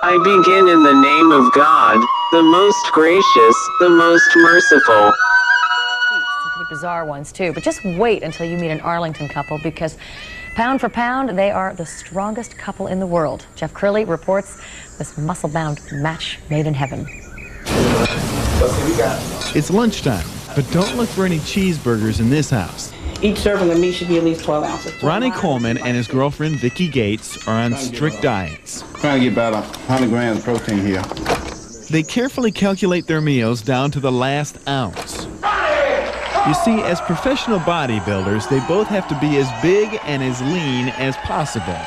I begin in the name of God, the most gracious, the most merciful. Some pretty bizarre ones too, but just wait until you meet an Arlington couple, because pound for pound, they are the strongest couple in the world. Jeff Curley reports this muscle-bound match made in heaven. It's lunchtime, but don't look for any cheeseburgers in this house. Each serving of meat should be at least 12 ounces. Ronnie Coleman and his girlfriend Vicki Gates are on strict diets. Trying to get about 100 grams of protein here. They carefully calculate their meals down to the last ounce. You see, as professional bodybuilders, they both have to be as big and as lean as possible.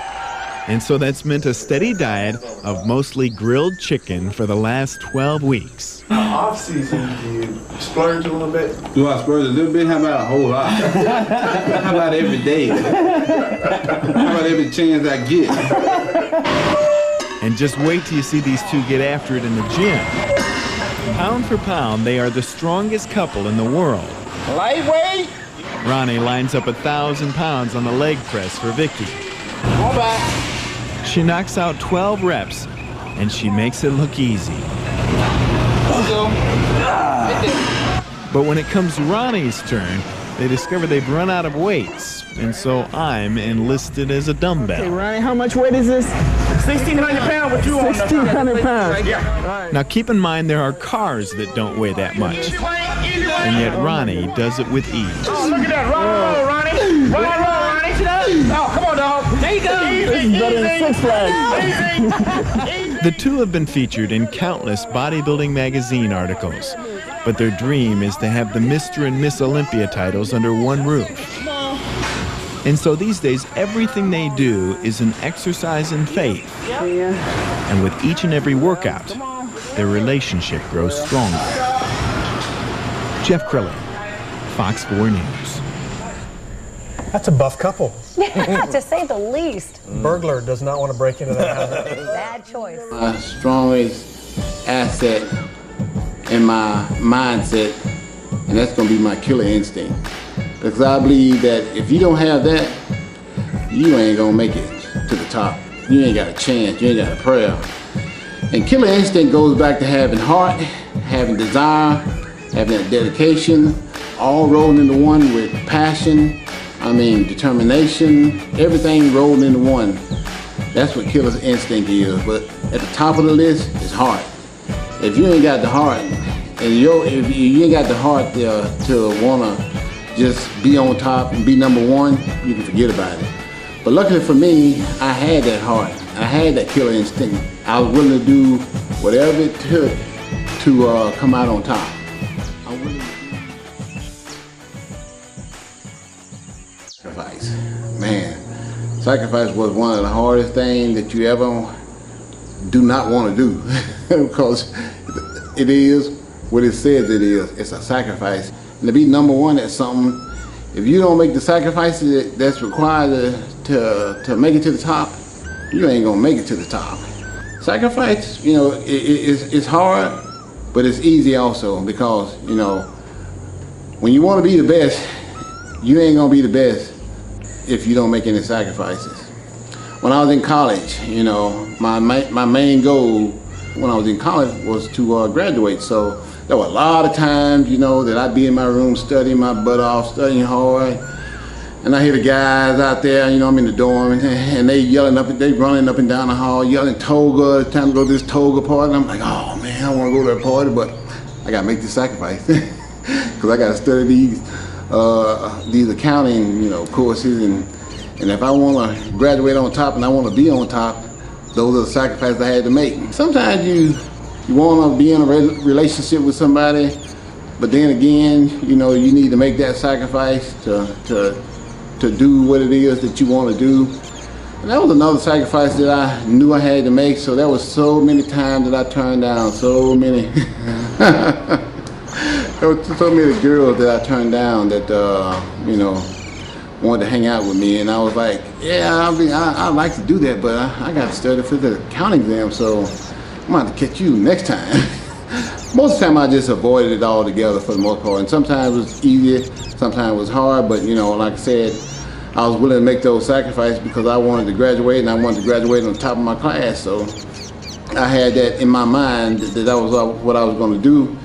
And so that's meant a steady diet of mostly grilled chicken for the last 12 weeks. Off season, do you splurge a little bit? Do I splurge a little bit? How about a whole lot? How about every day? How about every chance I get? And just wait till you see these two get after it in the gym. Pound for pound, they are the strongest couple in the world. Lightweight. Ronnie lines up 1,000 pounds on the leg press for Vicki. Go back. She knocks out 12 reps, and she makes it look easy. But when it comes to Ronnie's turn, they discover they've run out of weights, and so I'm enlisted as a dumbbell. Hey, Ronnie, how much weight is this? 1,600 pounds, but you on 1,600 pounds. Yeah. Now keep in mind there are cars that don't weigh that much, and yet Ronnie does it with ease. Oh, look at that. Roll, Ronnie. Roll, Ronnie. Oh, come on, dog. There you go. This is better than Six Flags. The two have been featured in countless bodybuilding magazine articles, but their dream is to have the Mr. and Miss Olympia titles under one roof. And so these days, everything they do is an exercise in faith. And with each and every workout, their relationship grows stronger. Jeff Curley, Fox 4 News. That's a buff couple. To say the least. Burglar does not want to break into that house. Bad choice. My strongest asset in my mindset, and that's going to be my killer instinct. Because I believe that if you don't have that, you ain't going to make it to the top. You ain't got a chance. You ain't got a prayer. And killer instinct goes back to having heart, having desire, having that dedication, all rolled into one with passion, determination, everything rolled into one. That's what killer instinct is. But at the top of the list is heart. If you ain't got the heart, and if you ain't got the heart to wanna just be on top and be number one, you can forget about it. But luckily for me, I had that heart. I had that killer instinct. I was willing to do whatever it took to come out on top. I'm willing to sacrifice. Man, sacrifice was one of the hardest things that you ever do not want to do because it is what it says it is. It's a sacrifice. And to be number one at something, if you don't make the sacrifices that's required to make it to the top, you ain't gonna make it to the top. Sacrifice, it's hard, but it's easy also because, when you want to be the best, you ain't gonna be the best if you don't make any sacrifices. When I was in college, my main goal when I was in college was to graduate. So there were a lot of times, that I'd be in my room studying my butt off, studying hard. And I hear the guys out there, I'm in the dorm, and they running up and down the hall, yelling toga, it's time to go to this toga party. And I'm like, oh man, I want to go to that party, but I got to make this sacrifice. Because I got to study these accounting, courses, and if I want to graduate on top and I want to be on top, those are the sacrifices I had to make. Sometimes you want to be in a relationship with somebody, but then again, you need to make that sacrifice to do what it is that you want to do. And that was another sacrifice that I knew I had to make, so there was so many times that I turned down, so many. There were so many girls that I turned down that, wanted to hang out with me, and I was like, yeah, I'd like to do that, but I got to study for the accounting exam, so I'm going to have to catch you next time. Most of the time I just avoided it altogether for the most part, and sometimes it was easy, sometimes it was hard, but like I said, I was willing to make those sacrifices because I wanted to graduate, and I wanted to graduate on top of my class, so I had that in my mind that was what I was going to do,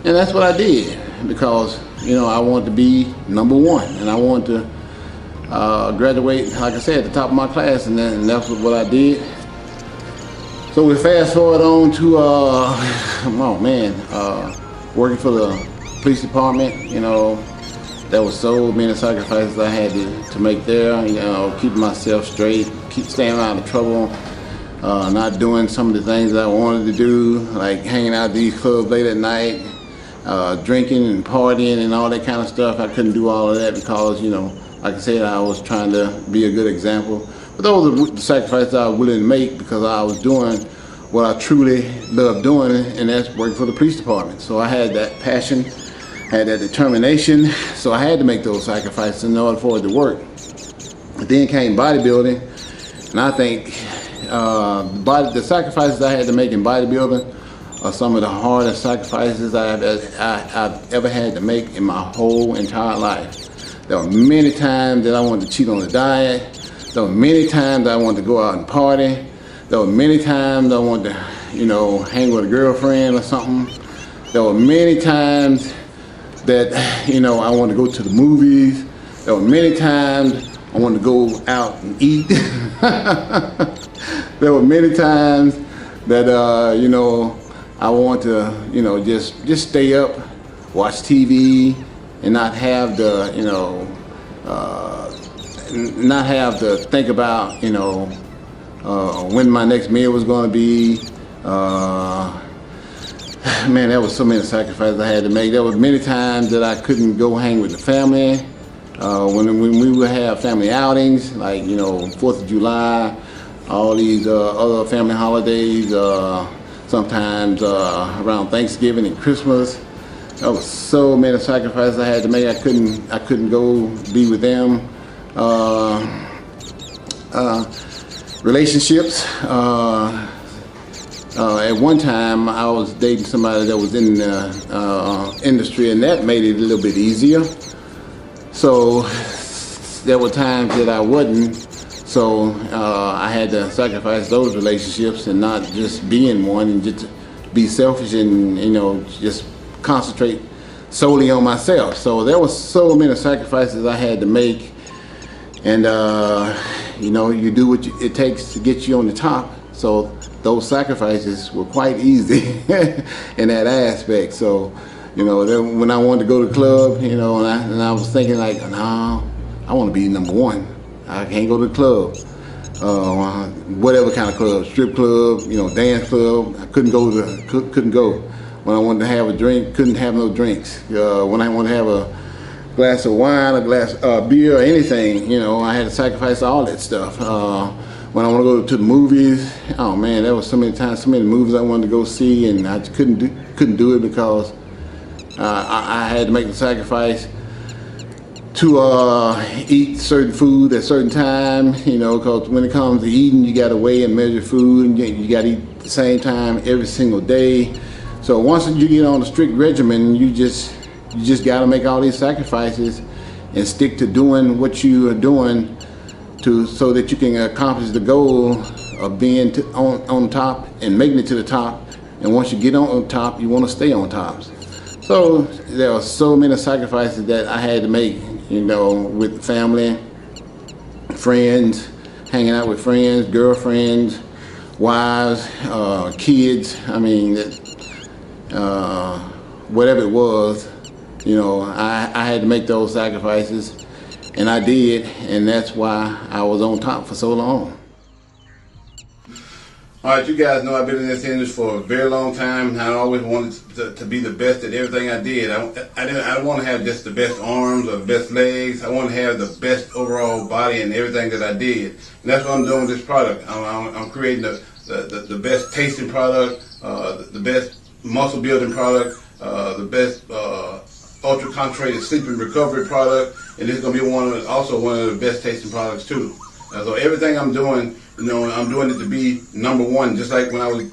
and that's what I did, because I wanted to be number one, and I wanted to graduate, like I said, at the top of my class, and that's what I did. So we fast forward on to working for the police department. There was so many sacrifices I had to make there. Keeping myself straight, keep staying out of trouble. Not doing some of the things that I wanted to do, like hanging out at these clubs late at night, drinking and partying and all that kind of stuff. I couldn't do all of that because, like I said, I was trying to be a good example. But those are the sacrifices I was willing to make because I was doing what I truly loved doing, and that's working for the police department. So I had that passion, had that determination, so I had to make those sacrifices in order for it to work. But then came bodybuilding, and I think the sacrifices I had to make in bodybuilding are some of the hardest sacrifices I've ever had to make in my whole entire life. There were many times that I wanted to cheat on the diet. There were many times I wanted to go out and party. There were many times I wanted to, hang with a girlfriend or something. There were many times that, I wanted to go to the movies. There were many times I wanted to go out and eat. There were many times that, I want to, just stay up, watch TV, and not have the, not have to think about, when my next meal was going to be. Man, there was so many sacrifices I had to make. There were many times that I couldn't go hang with the family. When we would have family outings, like, 4th of July, all these other family holidays, sometimes around Thanksgiving and Christmas. There was so many sacrifices I had to make. I couldn't go be with them. Relationships. At one time, I was dating somebody that was in the industry, and that made it a little bit easier. So there were times that I wasn't. So I had to sacrifice those relationships and not just be in one and just be selfish and, just concentrate solely on myself. So there were so many sacrifices I had to make. And, you do what it takes to get you on the top. So those sacrifices were quite easy in that aspect. So, then when I wanted to go to the club, and I was thinking like, no, I want to be number one. I can't go to the club. Whatever kind of club, strip club, dance club. I couldn't go. When I wanted to have a drink, couldn't have no drinks. When I wanted to have a glass of wine, a glass of beer, or anything, I had to sacrifice all that stuff. When I want to go to the movies, oh man, there was so many times, so many movies I wanted to go see, and I just couldn't do it because I had to make the sacrifice to eat certain food at certain time, because when it comes to eating, you got to weigh and measure food, and you got to eat at the same time every single day. So once you get on a strict regimen, you just got to make all these sacrifices and stick to doing what you are doing so that you can accomplish the goal of being on top and making it to the top. And once you get on top, you want to stay on top. So there are so many sacrifices that I had to make, with family, friends, hanging out with friends, girlfriends, wives, kids. I mean, whatever it was, I had to make those sacrifices, and I did, and that's why I was on top for so long. All right, you guys know I've been in this industry for a very long time, and I always wanted to be the best at everything I did. I don't want to have just the best arms or the best legs. I want to have the best overall body in everything that I did. And that's what I'm doing with this product. I'm creating the best tasting product, the best muscle building product, the best ultra concentrated sleep and recovery product, and it's going to be also one of the best tasting products too. So everything I'm doing, I'm doing it to be number one. Just like when I was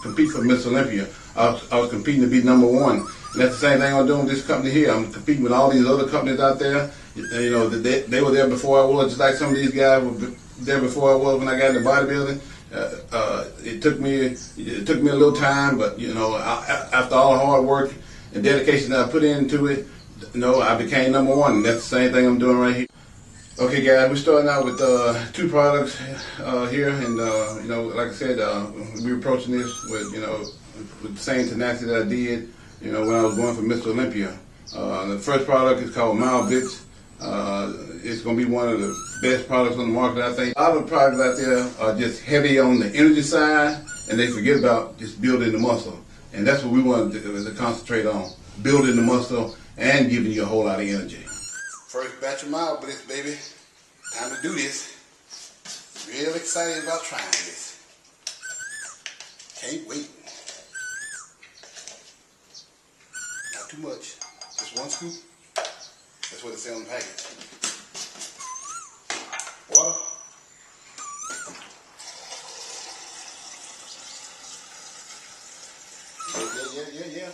competing for Miss Olympia, I was competing to be number one. And that's the same thing I'm doing with this company here. I'm competing with all these other companies out there. They were there before I was, just like some of these guys were there before I was when I got into bodybuilding. It took me a little time, but you know, after all the hard work and dedication that I put into it, you know, I became number one, and that's the same thing I'm doing right here. Okay, guys, we're starting out with 2 products here, and you know, like I said, we're approaching this with, you know, with the same tenacity that I did, you know, when I was going for Mr. Olympia. The first product is called Mild Blitz. It's going to be one of the best products on the market, I think. A lot of the products out there are just heavy on the energy side, and they forget about just building the muscle. And that's what we want to concentrate on, building the muscle and giving you a whole lot of energy. First batch of Mild Blitz, baby. Time to do this. Real excited about trying this. Can't wait. Not too much. Just 1 scoop. That's what it says on the package. Water. Yeah.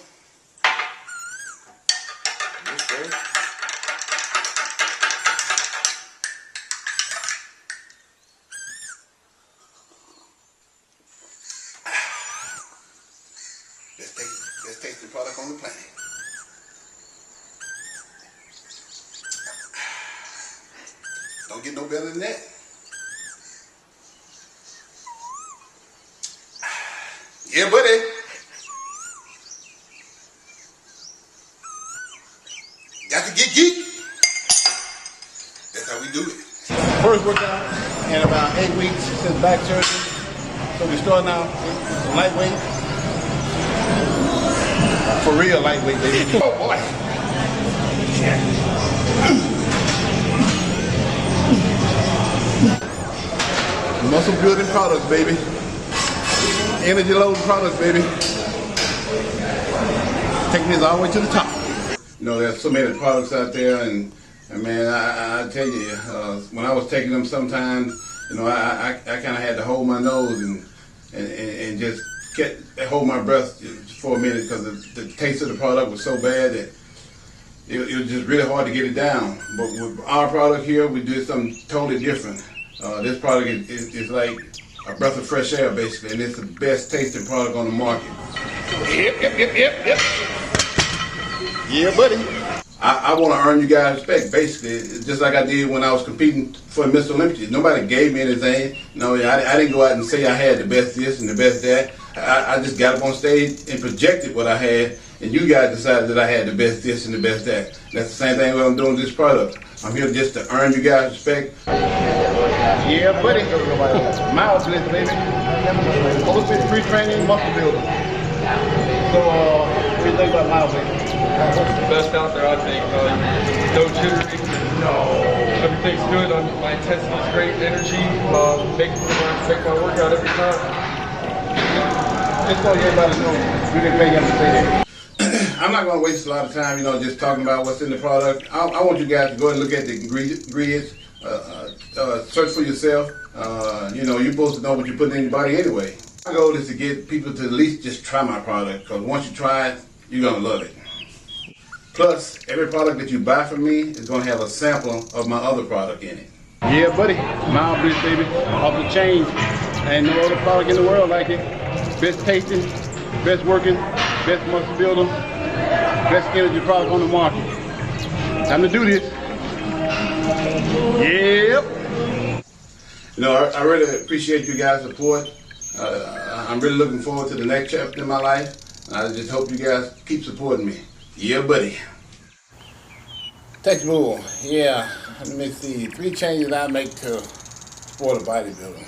This way. Best tasting product on the planet. Don't get no better than that. Yeah, buddy. Got to get geek. That's how we do it. First workout in about 8 weeks since back surgery. So we're starting out with lightweight. For real lightweight, baby. Oh boy. Muscle building products, baby. Energy loading products, baby. Taking this all the way to the top. You know, there's so many products out there, and man, I tell you, when I was taking them sometimes, you know, I kind of had to hold my nose and just hold my breath for a minute, because the taste of the product was so bad that it was just really hard to get it down. But with our product here, we did something totally different. This product is like a breath of fresh air, basically, and it's the best tasting product on the market. Yep. Yeah, buddy. I want to earn you guys' respect, basically, just like I did when I was competing for Mr. Olympia. Nobody gave me anything. No, I didn't go out and say I had the best this and the best that. I just got up on stage and projected what I had, and you guys decided that I had the best this and the best that. That's the same thing what I'm doing with this product. I'm here just to earn you guys' respect. Yeah, buddy. Mild Blitz, baby. Olympia pre-training muscle builder. So, what do you think about Mild Blitz? The best out there, I think. No jittery. No. Everything's good. My intensity is great. Energy. Make my workout every time. Just so everybody knows, we didn't pay him to say that. I'm not going to waste a lot of time, you know, just talking about what's in the product. I want you guys to go and look at the ingredients, search for yourself. You know, you're supposed to know what you're putting in your body anyway. My goal is to get people to at least just try my product, because once you try it, you're going to love it. Plus, every product that you buy from me is going to have a sample of my other product in it. Yeah, buddy. Mild Blitz, baby. Off the chain. Ain't no other product in the world like it. Best tasting, best working, best muscle builder, best energy product on the market. Time to do this. Yep. You know, I really appreciate you guys' support. I'm really looking forward to the next chapter in my life. I just hope you guys keep supporting me. Yeah, buddy. Text rule. Yeah. Let me see. 3 changes I make to sport of bodybuilding.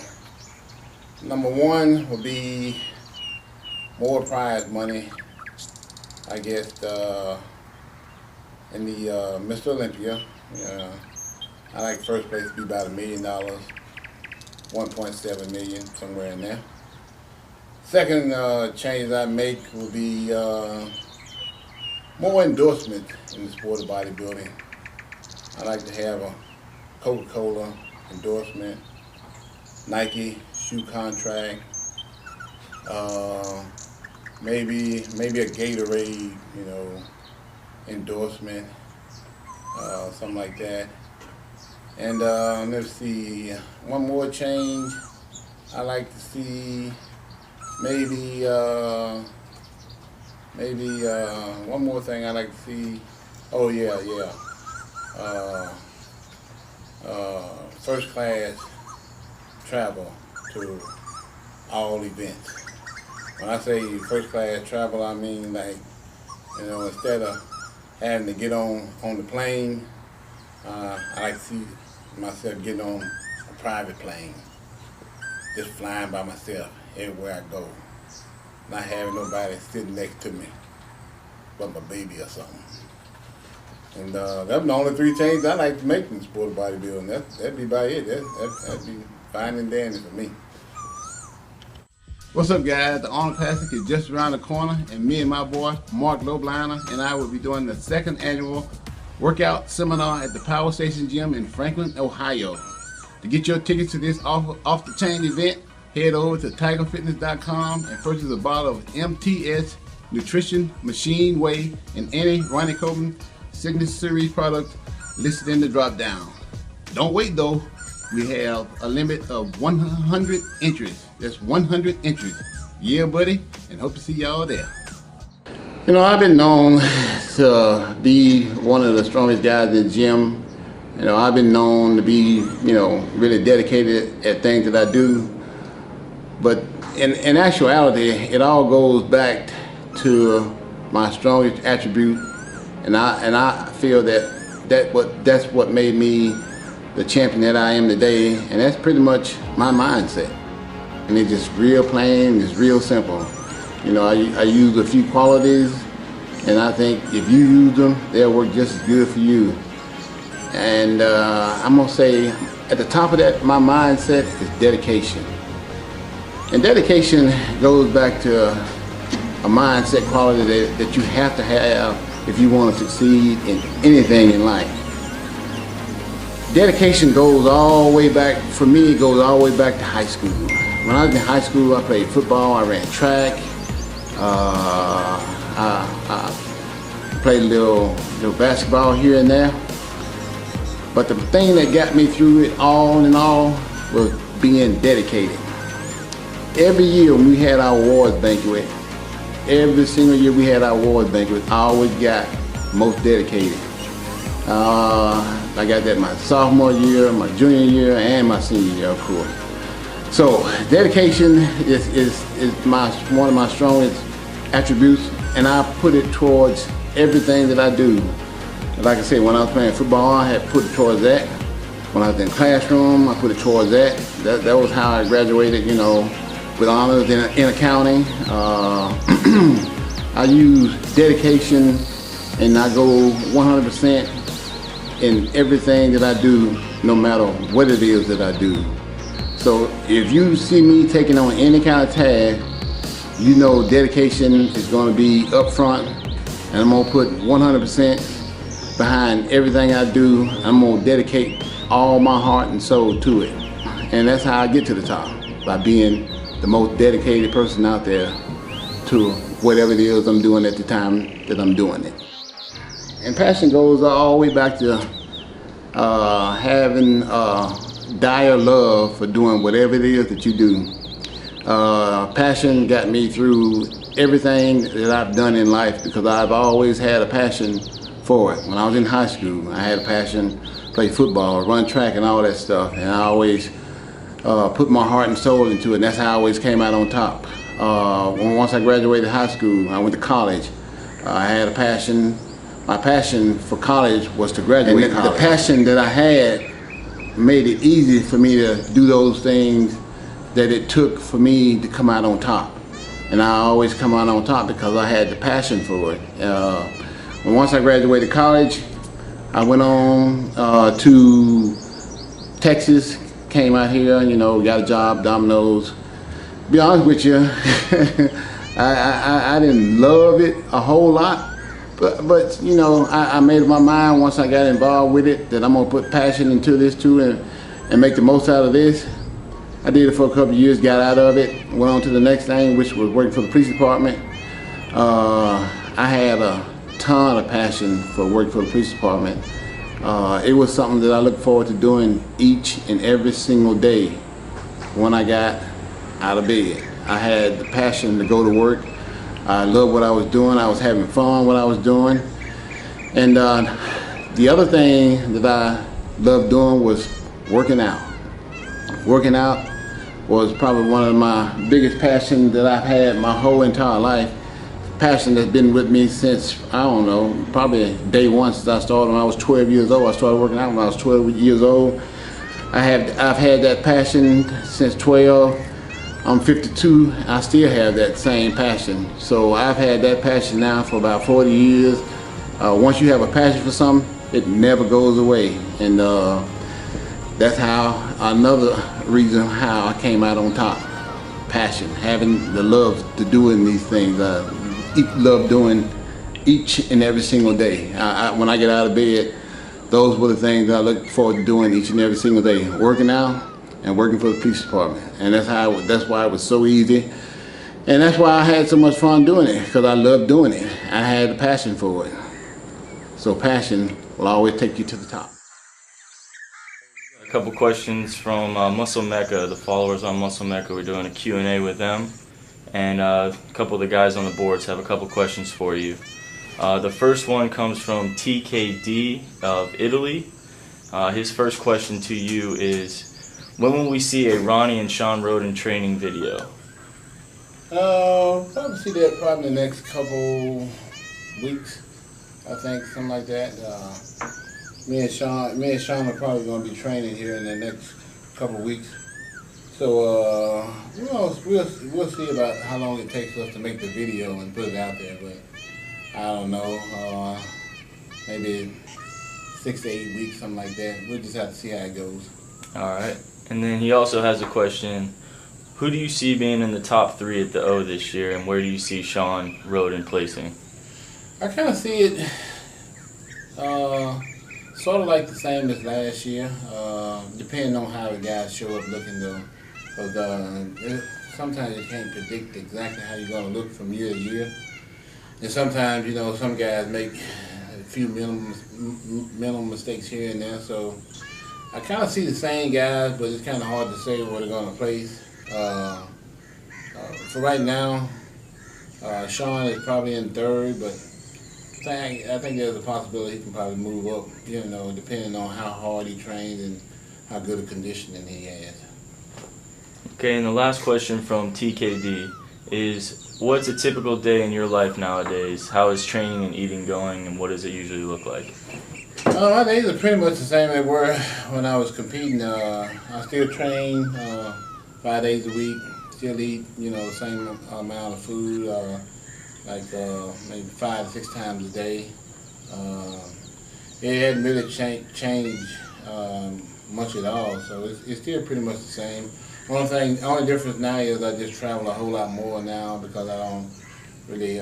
Number 1 would be more prize money. I guess in the Mr. Olympia. I like first place to be about $1 million, 1.7 million, somewhere in there. Second change I make will be more endorsement in the sport of bodybuilding. I like to have a Coca-Cola endorsement, Nike shoe contract, maybe a Gatorade, you know, endorsement, something like that. And let's see, one more change I like to see maybe one more thing I like to see. Oh yeah. First class travel to all events. When I say first class travel, I mean like, you know, instead of having to get on the plane, I like to see myself getting on a private plane, just flying by myself everywhere I go, not having nobody sitting next to me but my baby or something. And that's the only 3 changes I like to make in the sport of bodybuilding. That'd be about it. That'd be fine and dandy for me. What's up, guys? The Arnold Classic is just around the corner, and me and my boy Mark Lobliner and I will be doing the 2nd annual workout seminar at the Power Station Gym in Franklin, Ohio. To get your tickets to this off the chain event, head over to tigerfitness.com and purchase a bottle of MTS Nutrition Machine Whey and any Ronnie Coleman Signature Series product listed in the drop down. Don't wait though. We have a limit of 100 entries. That's 100 entries. Yeah, buddy, and hope to see y'all there. You know, I've been known to be one of the strongest guys in the gym. You know, I've been known to be, you know, really dedicated at things that I do. But in actuality, it all goes back to my strongest attribute, and I feel that's what made me the champion that I am today, and that's pretty much my mindset. And it's just real plain, it's real simple. You know, I use a few qualities, and I think if you use them, they'll work just as good for you. And I'm gonna say, at the top of that, my mindset is dedication. And dedication goes back to a mindset quality that you have to have if you want to succeed in anything in life. Dedication goes all the way back, for me, it goes all the way back to high school. When I was in high school, I played football, I ran track, I played a little basketball here and there. But the thing that got me through it all in all was being dedicated. Every year when we had our awards banquet, every single year we had our awards banquet, I always got most dedicated. I got that my sophomore year, my junior year, and my senior year, of course. So dedication is one of my strongest attributes, and I put it towards everything that I do. Like I said, when I was playing football, I had put it towards that. When I was in the classroom, I put it towards that. That was how I graduated, you know, with honors in accounting. I use dedication, and I go 100% in everything that I do, no matter what it is that I do. So if you see me taking on any kind of task, you know dedication is going to be up front, and I'm going to put 100% behind everything I do. I'm going to dedicate all my heart and soul to it. And that's how I get to the top, by being the most dedicated person out there to whatever it is I'm doing at the time that I'm doing it. And passion goes all the way back to having dire love for doing whatever it is that you do. Passion got me through everything that I've done in life, because I've always had a passion for it. When I was in high school, I had a passion, play football, run track and all that stuff, and I always put my heart and soul into it, and that's how I always came out on top. Once I graduated high school, I went to college. I had a passion. My passion for college was to graduate college. The passion that I had made it easy for me to do those things that it took for me to come out on top. And I always come out on top because I had the passion for it. Once I graduated college, I went on to Texas, came out here, you know, got a job, Domino's. To be honest with you, I didn't love it a whole lot. But you know, I made up my mind once I got involved with it that I'm gonna put passion into this too, and make the most out of this. I did it for a couple of years, got out of it, went on to the next thing, which was working for the police department. I had a ton of passion for working for the police department. It was something that I look forward to doing each and every single day when I got out of bed. I had the passion to go to work. I loved what I was doing. I was having fun what I was doing. And the other thing that I loved doing was working out. Working out was probably one of my biggest passions that I've had my whole entire life. Passion that's been with me since, I don't know, probably day one since I started when I was 12 years old. I started working out when I was 12 years old. I've had that passion since 12. I'm 52, I still have that same passion. So I've had that passion now for about 40 years. Once you have a passion for something, it never goes away. And that's how, another reason how I came out on top. Passion, having the love to doing these things. Love doing each and every single day. When I get out of bed, those were the things that I look forward to doing each and every single day. Working out and working for the police department. And that's why it was so easy. And that's why I had so much fun doing it, because I loved doing it. I had a passion for it. So passion will always take you to the top. A couple questions from Muscle Mecca, the followers on Muscle Mecca. We're doing a Q&A with them. And a couple of the guys on the boards have a couple questions for you. The first one comes from TKD of Italy. His first question to you is, when will we see a Ronnie and Sean Roden training video? Probably see that probably in the next couple weeks, I think, something like that. Me and Sean are probably going to be training here in the next couple weeks. So we'll see about how long it takes us to make the video and put it out there, but I don't know, maybe 6 to 8 weeks, something like that. We'll just have to see how it goes. All right. And then he also has a question. Who do you see being in the top 3 at the O this year, and where do you see Sean Roden placing? I kind of see it sort of like the same as last year, depending on how the guys show up looking though. Because sometimes you can't predict exactly how you're going to look from year to year. And sometimes, you know, some guys make a few minimal mistakes here and there. So I kind of see the same guys, but it's kind of hard to say where they're going to place. For right now, Sean is probably in 3rd, but I think there's a possibility he can probably move up, you know, depending on how hard he trains and how good a conditioning he has. Okay, and the last question from TKD is, what's a typical day in your life nowadays? How is training and eating going, and what does it usually look like? My days are pretty much the same they were when I was competing. I still train 5 days a week, still eat, you know, the same amount of food, like maybe 5 to 6 times a day. It hadn't really changed much at all, so it's still pretty much the same. Only difference now is I just travel a whole lot more now because I don't really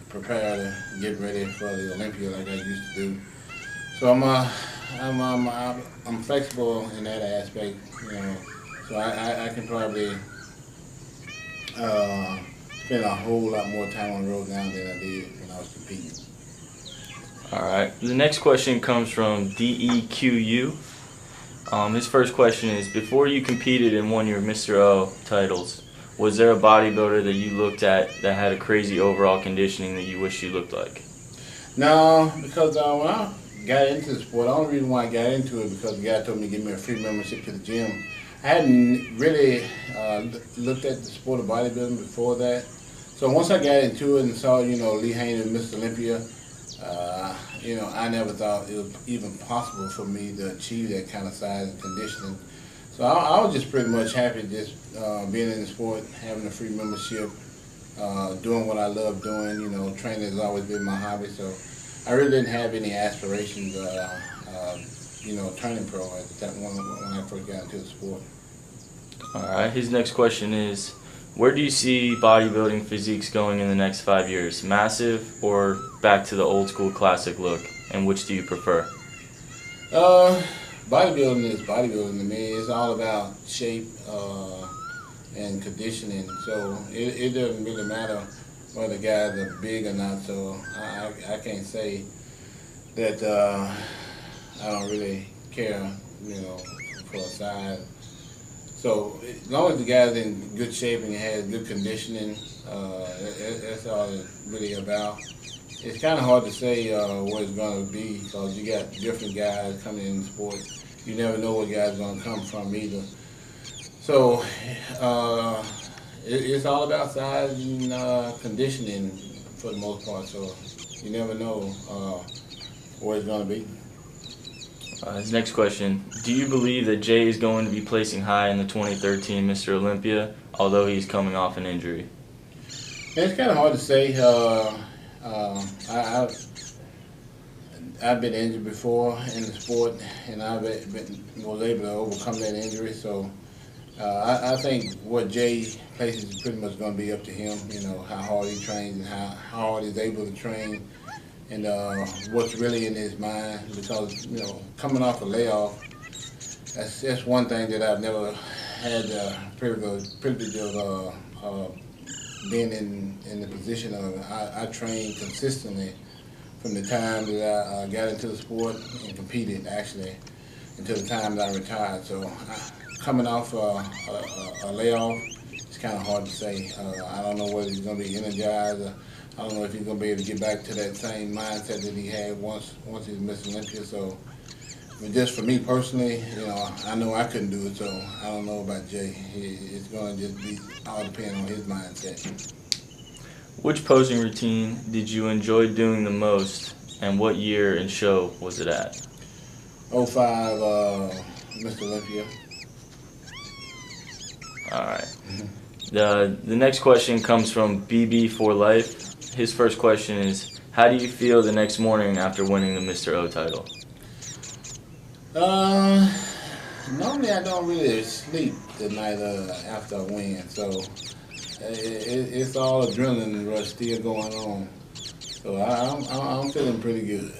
prepare to get ready for the Olympia like I used to do. So I'm flexible in that aspect, you know. So I can probably spend a whole lot more time on the road now than I did when I was competing. All right. The next question comes from DEQU. His first question is, before you competed and won your Mr. O titles, was there a bodybuilder that you looked at that had a crazy overall conditioning that you wish you looked like? No, because when I got into the sport, the only reason why I got into it because the guy told me to give me a free membership to the gym. I hadn't really looked at the sport of bodybuilding before that. So once I got into it and saw, you know, Lee Haney and Mr. Olympia, you know, I never thought it was even possible for me to achieve that kind of size and conditioning. So I was just pretty much happy just being in the sport, having a free membership, doing what I love doing. You know, training has always been my hobby, so I really didn't have any aspirations, you know, turning pro at the time when I first got into the sport. All right. His next question is, where do you see bodybuilding physiques going in the next 5 years? Massive or back to the old school classic look? And which do you prefer? Bodybuilding is bodybuilding to me. It's all about shape and conditioning. So it doesn't really matter whether guys are big or not. So I can't say that I don't really care, you know, for a size. So as long as the guy's in good shape and has good conditioning, that's all it's really about. It's kind of hard to say what it's going to be because you got different guys coming in the sport. You never know what guy's going to come from either. So it's all about size and conditioning for the most part. So you never know where it's going to be. His next question, do you believe that Jay is going to be placing high in the 2013 Mr. Olympia, although he's coming off an injury? It's kind of hard to say. I've been injured before in the sport, and was able to overcome that injury. So I think what Jay places is pretty much going to be up to him. You know, how hard he trains and how hard he's able to train, and what's really in his mind. Because coming off a layoff, that's one thing that I've never had the privilege of being in the position of. I trained consistently from the time that I got into the sport and competed, actually, until the time that I retired. So coming off a layoff, it's kind of hard to say. I don't know whether he's going to be energized. I don't know if he's going to be able to get back to that same mindset that he had once he was Miss Olympia. So, just for me personally, I know I couldn't do it. So I don't know about Jay. It's going to just be all depend on his mindset. Which posing routine did you enjoy doing the most, and what year and show was it at? 05 Mr. Olympia. All right. The next question comes from BB for Life. His first question is, how do you feel the next morning after winning the Mr. O title? Normally I don't really sleep the night after I win, so it's all adrenaline rush still going on. So I'm feeling pretty good.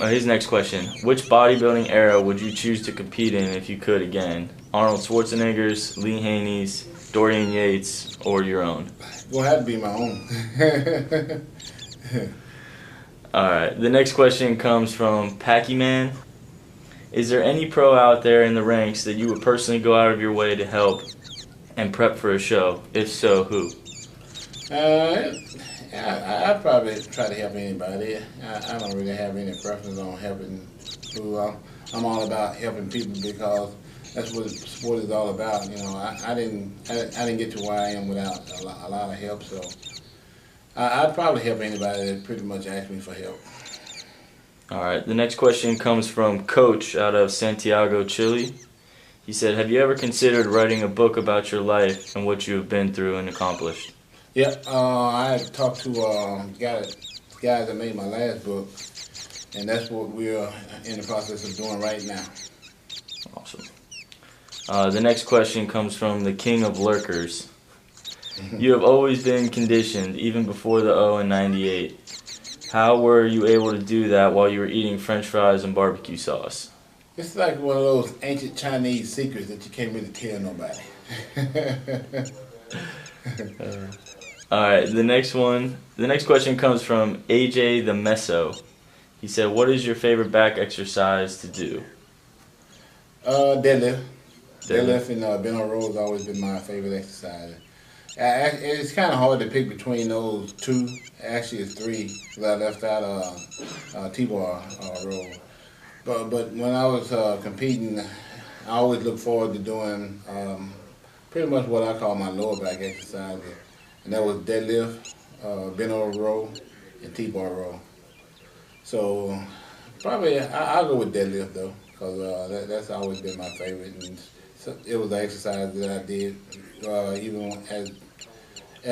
His next question, which bodybuilding era would you choose to compete in if you could again? Arnold Schwarzenegger's, Lee Haney's, Dorian Yates, or your own? It's going to have to be my own. All right, the next question comes from Packy Man. Is there any pro out there in the ranks that you would personally go out of your way to help and prep for a show? If so, who? I'd probably try to help anybody. I don't really have any preference on helping who. I'm all about helping people because that's what sport is all about. I didn't get to where I am without a lot of help. So I'd probably help anybody that pretty much asked me for help. All right, the next question comes from Coach out of Santiago, Chile. He said, have you ever considered writing a book about your life and what you have been through and accomplished? Yep, I talked to guys that made my last book, and that's what we're in the process of doing right now. Awesome. The next question comes from the King of Lurkers. You have always been conditioned, even before the O in '98. How were you able to do that while you were eating French fries and barbecue sauce? It's like one of those ancient Chinese secrets that you can't really tell nobody. All right, the next question comes from AJ the Meso. He said, what is your favorite back exercise to do? Deadlift. Deadlift and bent over rows has always been my favorite exercise. It's kind of hard to pick between those two. Actually, it's three. I left out T-bar row. But when I was competing, I always look forward to doing pretty much what I call my lower back exercise, and that was deadlift, bent over row, and T-bar row. So probably I'll go with deadlift though, because that's always been my favorite. And so it was the exercise that I did even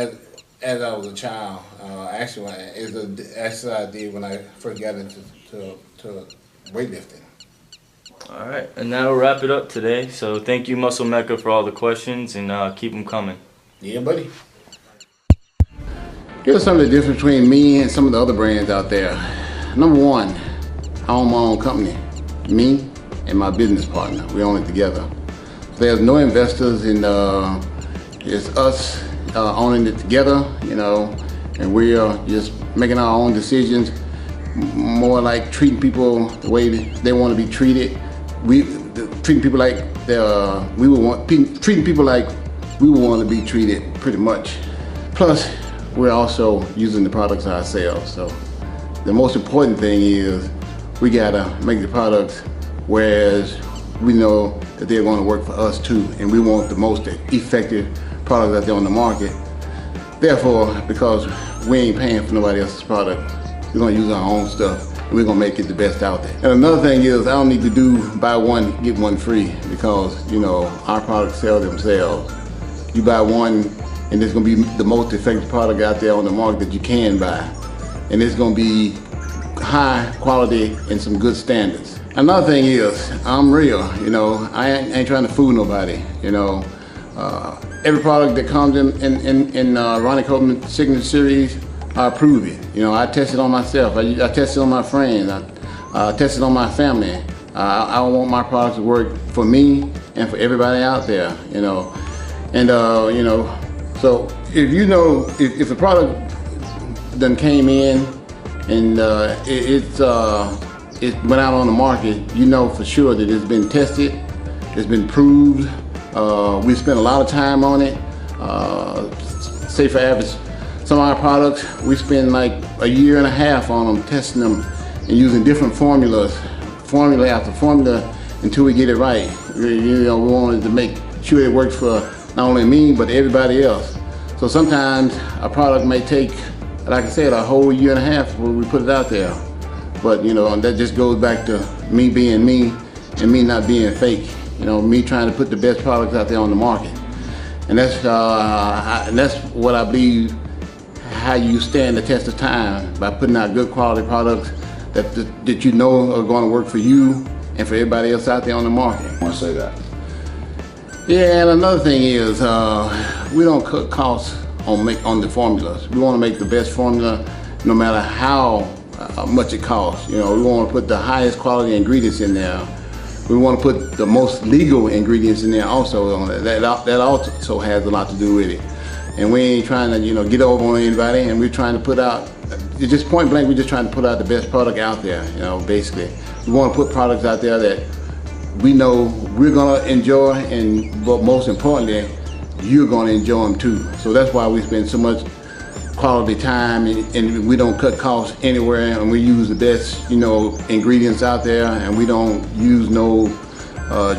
as I was a child. Actually, it's the exercise I did when I first got into weightlifting. All right, and that'll wrap it up today. So thank you, Muscle Mecca, for all the questions, and keep them coming. Yeah, buddy. Here's some of the difference between me and some of the other brands out there. Number one, I own my own company. Me and my business partner, we own it together. So there's no investors, and it's us owning it together, and we are just making our own decisions, more like treating people the way they want to be treated. treating people like treating people like we would want to be treated, pretty much. Plus, we're also using the products ourselves. So the most important thing is we gotta make the products whereas we know that they're going to work for us too, and we want the most effective products out there on the market. Therefore, because we ain't paying for nobody else's product, we're going to use our own stuff, and we're going to make it the best out there. And another thing is, I don't need to do buy one, get one free, because, you know, our products sell themselves. You buy one, and it's going to be the most effective product out there on the market that you can buy. And it's going to be high quality and some good standards. Another thing is, I'm real, you know, I ain't trying to fool nobody, you know. Every product that comes in Ronnie Coleman Signature Series, I approve it. You know, I test it on myself, I test it on my friends, I test it on my family. I want my products to work for me and for everybody out there, you know. And, you know, so if you know, if a product done came in and it went out on the market, you know for sure that it's been tested, it's been proved. We spent a lot of time on it. Say for average, some of our products, we spend like a year and a half on them, testing them and using different formula after formula until we get it right. You know, we wanted to make sure it works for not only me, but everybody else. So sometimes a product may take, like I said, a whole year and a half before we put it out there. But, you know, and that just goes back to me being me and me not being fake. You know, me trying to put the best products out there on the market. And that's what I believe how you stand the test of time, by putting out good quality products that you know are going to work for you and for everybody else out there on the market. I want to say that. Yeah, and another thing is we don't cut costs on the formulas. We want to make the best formula no matter how much it costs. You know, we want to put the highest quality ingredients in there. We want to put the most legal ingredients in there also. That also has a lot to do with it. And we ain't trying to, you know, get over on anybody, and we're trying to put out, just point blank, we're just trying to put out the best product out there, you know, basically. We want to put products out there that we know we're going to enjoy, and but most importantly, you're going to enjoy them too. So that's why we spend so much quality time, and we don't cut costs anywhere, and we use the best, you know, ingredients out there, and we don't use no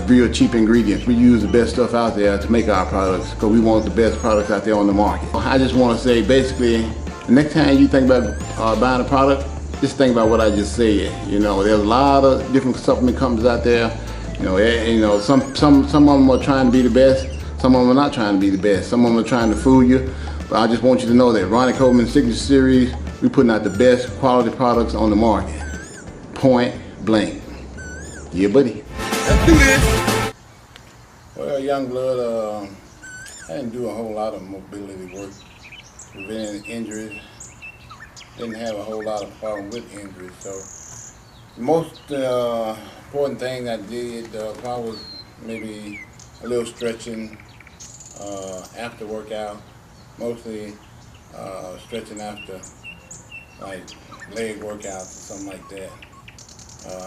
real cheap ingredients. We use the best stuff out there to make our products, because we want the best products out there on the market. I just want to say, basically, the next time you think about buying a product, just think about what I just said. You know, there's a lot of different supplement companies out there. You know, some of them are trying to be the best. Some of them are not trying to be the best. Some of them are trying to fool you. But I just want you to know that Ronnie Coleman Signature Series, we're putting out the best quality products on the market. Point blank. Yeah, buddy. Let's do this. Well, young blood, I didn't do a whole lot of mobility work, preventing injuries. Didn't have a whole lot of problem with injuries. So the most important thing I did probably was maybe a little stretching after workout. Mostly stretching after like leg workouts or something like that.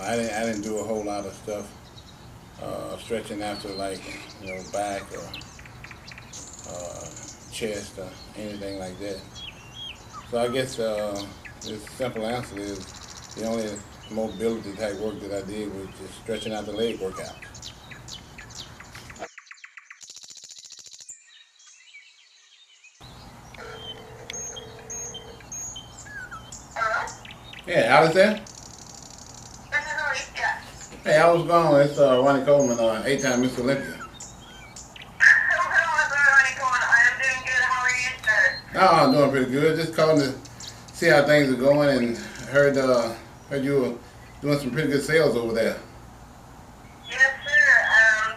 I didn't do a whole lot of stuff stretching after, like, you know, back or chest or anything like that. So I guess the simple answer is the only mobility type work that I did was just stretching out the leg workout. Yeah, Alice there? This is Olympia. Hey, I was going. It's Ronnie Coleman, 8-time Mr. Olympia. Ronnie Coleman. I am doing good. How are you, sir? Oh, I'm doing pretty good. Just calling to see how things are going, and heard you were doing some pretty good sales over there. Yes, sir.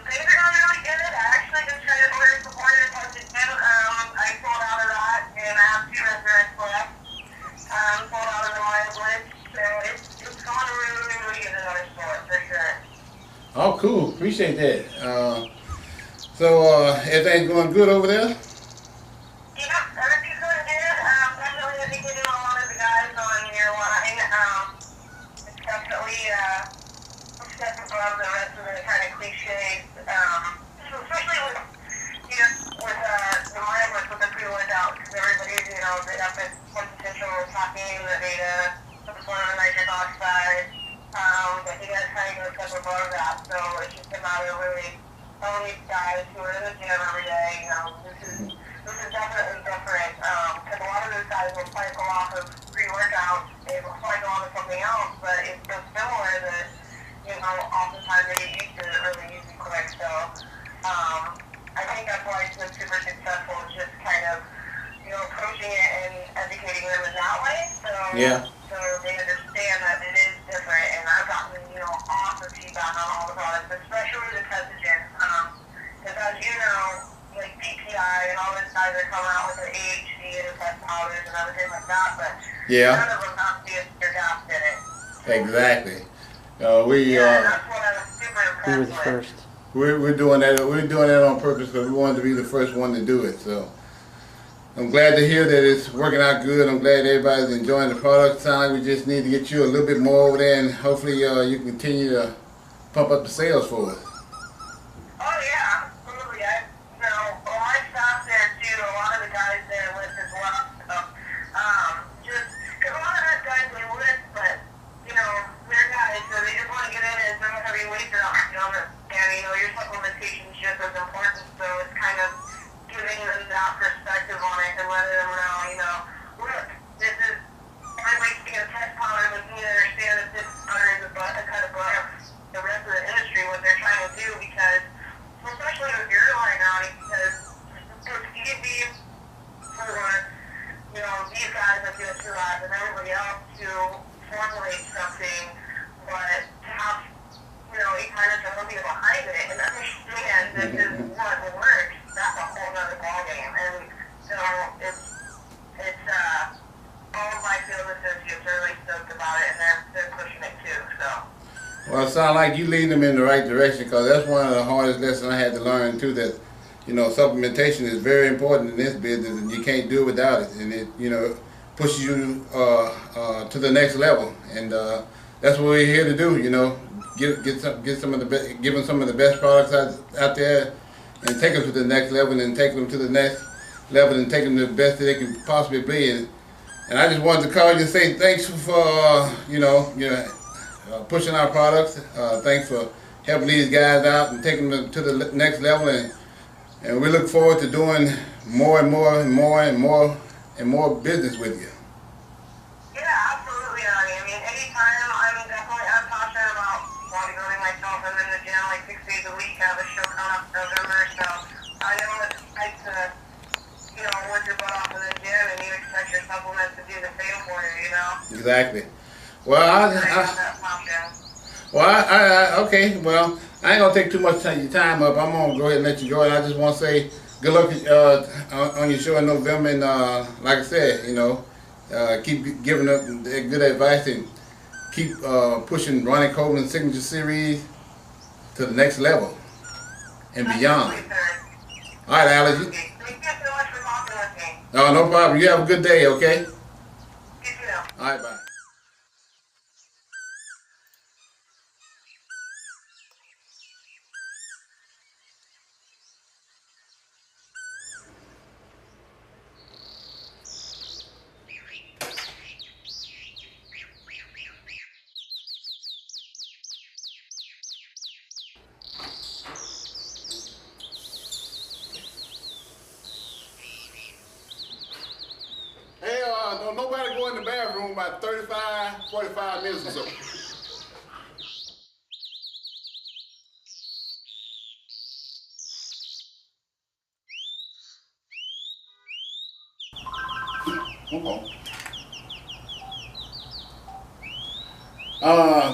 Things are going really good. I actually just tried to order some orders as it did. I sold out of that, and I have 2 reserves left. Sold out of the Maya Blitz, so it's going really, really good in our store, for sure. Oh, cool. Appreciate that. So everything's going good over there? Yeah, everything's going good. Definitely, I think we're doing a lot of the guys on your line. It's definitely a step above the rest of the kind of cliche getting the data for the form of nitric oxide, but he got kind of go step above that, so it's just a matter of really telling these guys who are in the gym every day, you know, this is definitely different, because a lot of those guys will cycle off of pre-workout, they will cycle on to something else, but it's so similar that, you know, oftentimes they get used to it really easy quick, so, I think that's why it's been super successful, is just kind of, you know, coaching it and educating them in that way, so, so they understand that it is different, and I've gotten, you know, awesome feedback on all the products, especially the Testogen, because as you know, like BPI and all these guys are coming out with their AHD and test powders and everything like that, but none of them have to be your gas in it. Exactly. That's what I was super impressed with. First. We're doing that. We're doing that on purpose because we wanted to be the first one to do it. So I'm glad to hear that it's working out good. I'm glad everybody's enjoying the product. Sounds like we just need to get you a little bit more over there, and hopefully you can continue to pump up the sales for us. Oh yeah, absolutely. You know, a lot of staff there too. A lot of the guys there list as well. So, just because a lot of those guys they list, but you know, they're guys, so they just want to get in and throw heavy weights around. You know, and you know, your supplementation is just as important. So it's kind of giving them that perspective on it and letting them know, you know, look, this is my wasting a test powder, but you need to understand that this powder is a cut above the rest of the industry what they're trying to do, because especially with your line out, because it's easy for, you know, these guys that do it to us and everybody else to formulate something, but to have, you know, a kind of Olympia behind it and understand this is what works, that's a whole other ballgame. And so it's all of my field associates are really stoked about it, and they're pushing it too, so. Well, it sounds like you lead them in the right direction, because that's one of the hardest lessons I had to learn too, that, you know, supplementation is very important in this business, and you can't do it without it, and it, you know, pushes you to the next level, and that's what we're here to do, you know, give some of the best products out there, and take them to the next level, and take them to the next level, and take them to the best that they can possibly be. And I just wanted to call you and say thanks for pushing our products. Thanks for helping these guys out and taking them to the next level, and we look forward to doing more and more and more and more and more business with you. Yeah, absolutely, Ronnie. I mean, anytime I'm passionate about bodybuilding myself. I'm in the gym like 6 days a week. I have a show coming up in November, so I know what it's like to, you know, work your butt off in the gym, and you expect your supplements to do the same for you, you know? Exactly. Well, okay. Well, I ain't gonna take too much of your time up. I'm gonna go ahead and let you go. And I just want to say good luck on your show in November. And like I said, you know, keep giving up good advice and keep pushing Ronnie Coleman's Signature Series to the next level and beyond. All right, Alex. Thank you so much for talking with me. Oh, no problem. You have a good day. Okay. You too. All right. Bye. Hey, don't nobody go in the bathroom about 45 minutes or so.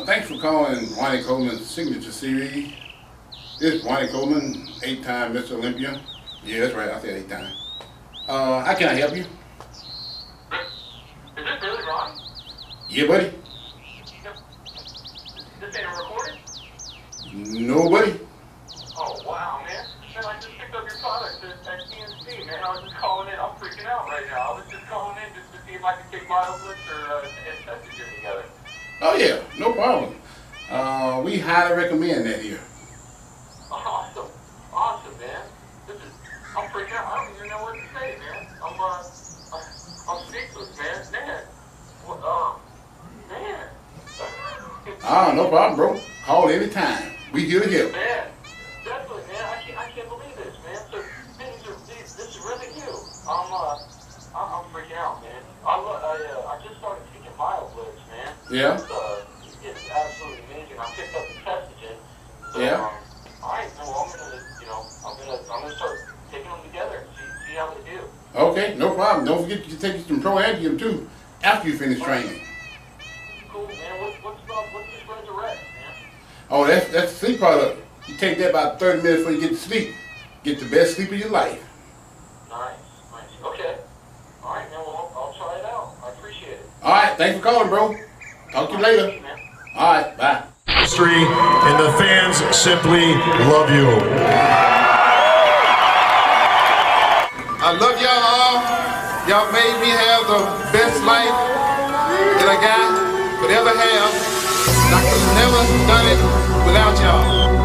Thanks for calling Ronnie Coleman's Signature Series. This is Ronnie Coleman, 8-time Mr. Olympia. Yeah, that's right, I said 8 times. How can I help you? Is this really Ron? Yeah, buddy. Is this being recorded? Nobody. Oh, wow, man. Man, I just picked up your product at TNC, man. I was just calling in. I'm freaking out right now. I was just calling in just to see if I could take vital blips or Testogen together. Oh, yeah, no problem. We highly recommend that here. Awesome. Awesome, man. I'm freaking out. I don't even know what to say, man. I'm speechless, man. Man. No problem, bro. Call anytime. We here to help. Man, definitely, man. I can't believe this, man. So, man, this is really you. I'm freaking out, man. I just started taking BioBlitz, man. Yeah. It's absolutely amazing. I picked up the Testogen. So, Yeah. all right, well, I'm gonna start taking them together and see how they do. Okay, no problem. Don't forget to take some Proangium too after you finish training. Cool, man. What's this Resurrect, man? Oh, that's the sleep product. You take that about 30 minutes before you get to sleep. Get the best sleep of your life. Nice. Okay. All right, man. Well, I'll try it out. I appreciate it. All right, thanks for calling, bro. Talk to you later. All right, bye. History, and the fans simply love you. I love y'all all. Y'all made me have the best life that I got, could ever have. I could have never done it without y'all.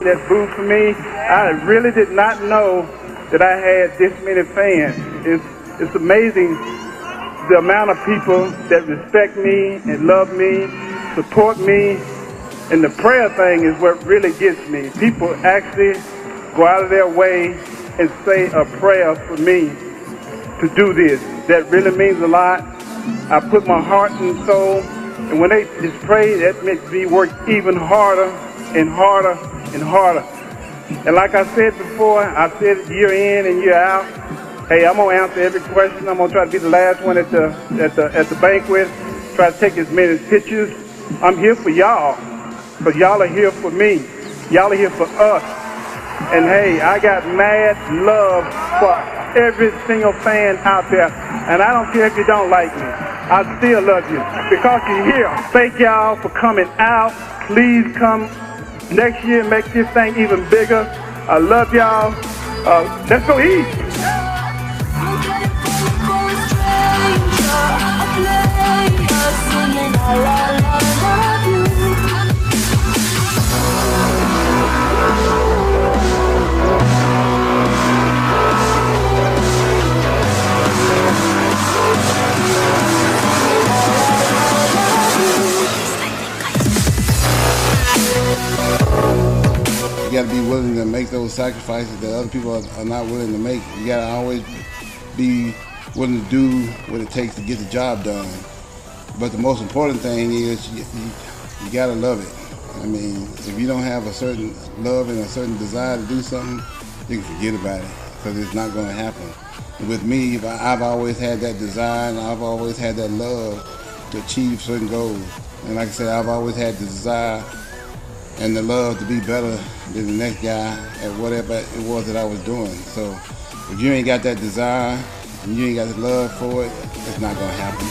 That booed for me. I really did not know that I had this many fans. It's amazing the amount of people that respect me and love me, support me, and the prayer thing is what really gets me. People actually go out of their way and say a prayer for me to do this. That really means a lot. I put my heart and soul, and when they just pray, that makes me work even harder and harder and harder. And like I said before, I said it year in and year out. Hey, I'm gonna answer every question. I'm gonna try to be the last one at the banquet. Try to take as many pictures. I'm here for y'all, but y'all are here for me. Y'all are here for us. And hey, I got mad love for every single fan out there. And I don't care if you don't like me. I still love you because you're here. Thank y'all for coming out. Please come next year and make this thing even bigger. I love y'all. Let's go eat. You got to be willing to make those sacrifices that other people are not willing to make. You got to always be willing to do what it takes to get the job done. But the most important thing is you got to love it. I mean, if you don't have a certain love and a certain desire to do something, you can forget about it because it's not going to happen. With me, I've always had that desire and I've always had that love. to achieve certain goals. And like I said, I've always had the desire and the love to be better than the next guy at whatever it was that I was doing. So if you ain't got that desire and you ain't got the love for it, it's not gonna happen.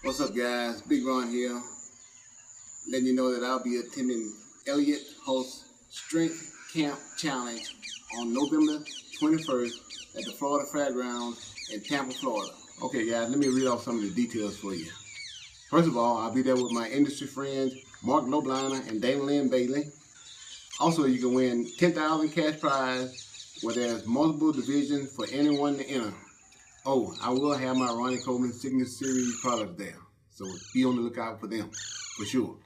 What's up, guys? Big Ron here, letting you know that I'll be attending Elliott Host Strength Camp Challenge on November 21st at the Florida Fairgrounds in Tampa, Florida. Okay, guys, let me read off some of the details for you. First of all, I'll be there with my industry friends, Mark Lobliner and Dana Lynn Bailey. Also, you can win $10,000 cash prize where there's multiple divisions for anyone to enter. Oh, I will have my Ronnie Coleman Signature Series products there, so be on the lookout for them, for sure.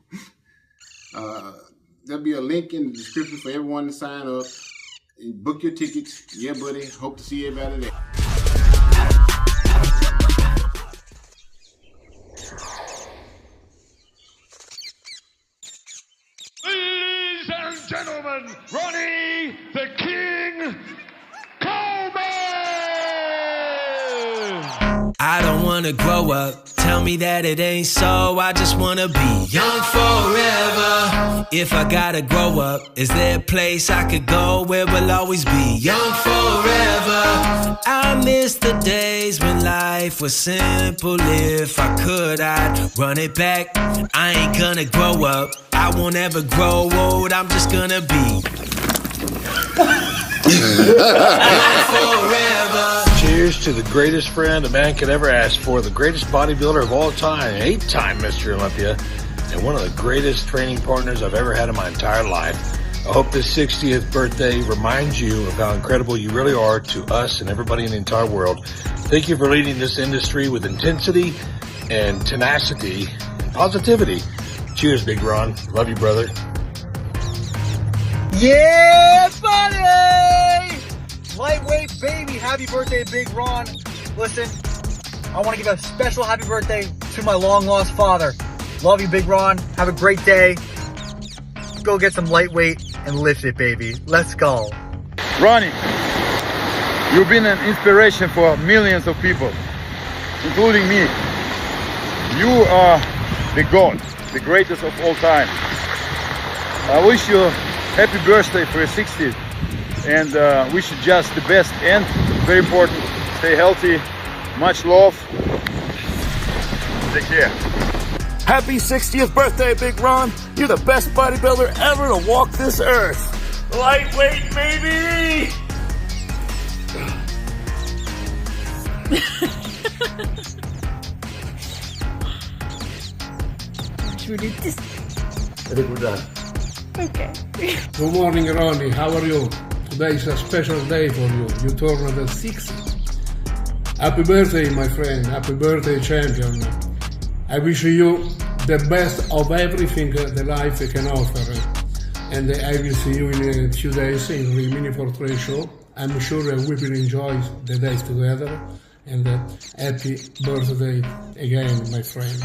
There'll be a link in the description for everyone to sign up and book your tickets. Yeah, buddy, hope to see everybody there. Ladies and gentlemen, Ronnie the King Coleman! I don't wanna grow up, tell me that it ain't so. I just wanna be young forever. If I gotta grow up, is there a place I could go where we'll always be young forever? I miss the days when life was simple. If I could, I'd run it back. I ain't gonna grow up, I won't ever grow old. I'm just gonna be young forever. Cheers to the greatest friend a man could ever ask for, the greatest bodybuilder of all time, 8-time Mr. Olympia, and one of the greatest training partners I've ever had in my entire life. I hope this 60th birthday reminds you of how incredible you really are to us and everybody in the entire world. Thank you for leading this industry with intensity and tenacity and positivity. Cheers, Big Ron. Love you, brother. Yeah, buddy! Lightweight baby, happy birthday, Big Ron. Listen, I want to give a special happy birthday to my long-lost father. Love you, Big Ron. Have a great day. Go get some lightweight and lift it, baby. Let's go. Ronnie, you've been an inspiration for millions of people, including me. You are the GOAT, the greatest of all time. I wish you a happy birthday for your 60th. And wish you just the best, and very important, stay healthy, much love, take care. Happy 60th birthday, Big Ron. You're the best bodybuilder ever to walk this earth. Lightweight, baby! Should we do this? I think we're done. Okay. Good morning, Ronnie. How are you? Today is a special day for you. You turned 60. Happy birthday, my friend. Happy birthday, champion. I wish you the best of everything the life can offer. And I will see you in a few days in the mini portrait show. I'm sure we will enjoy the days together. And happy birthday again, my friend.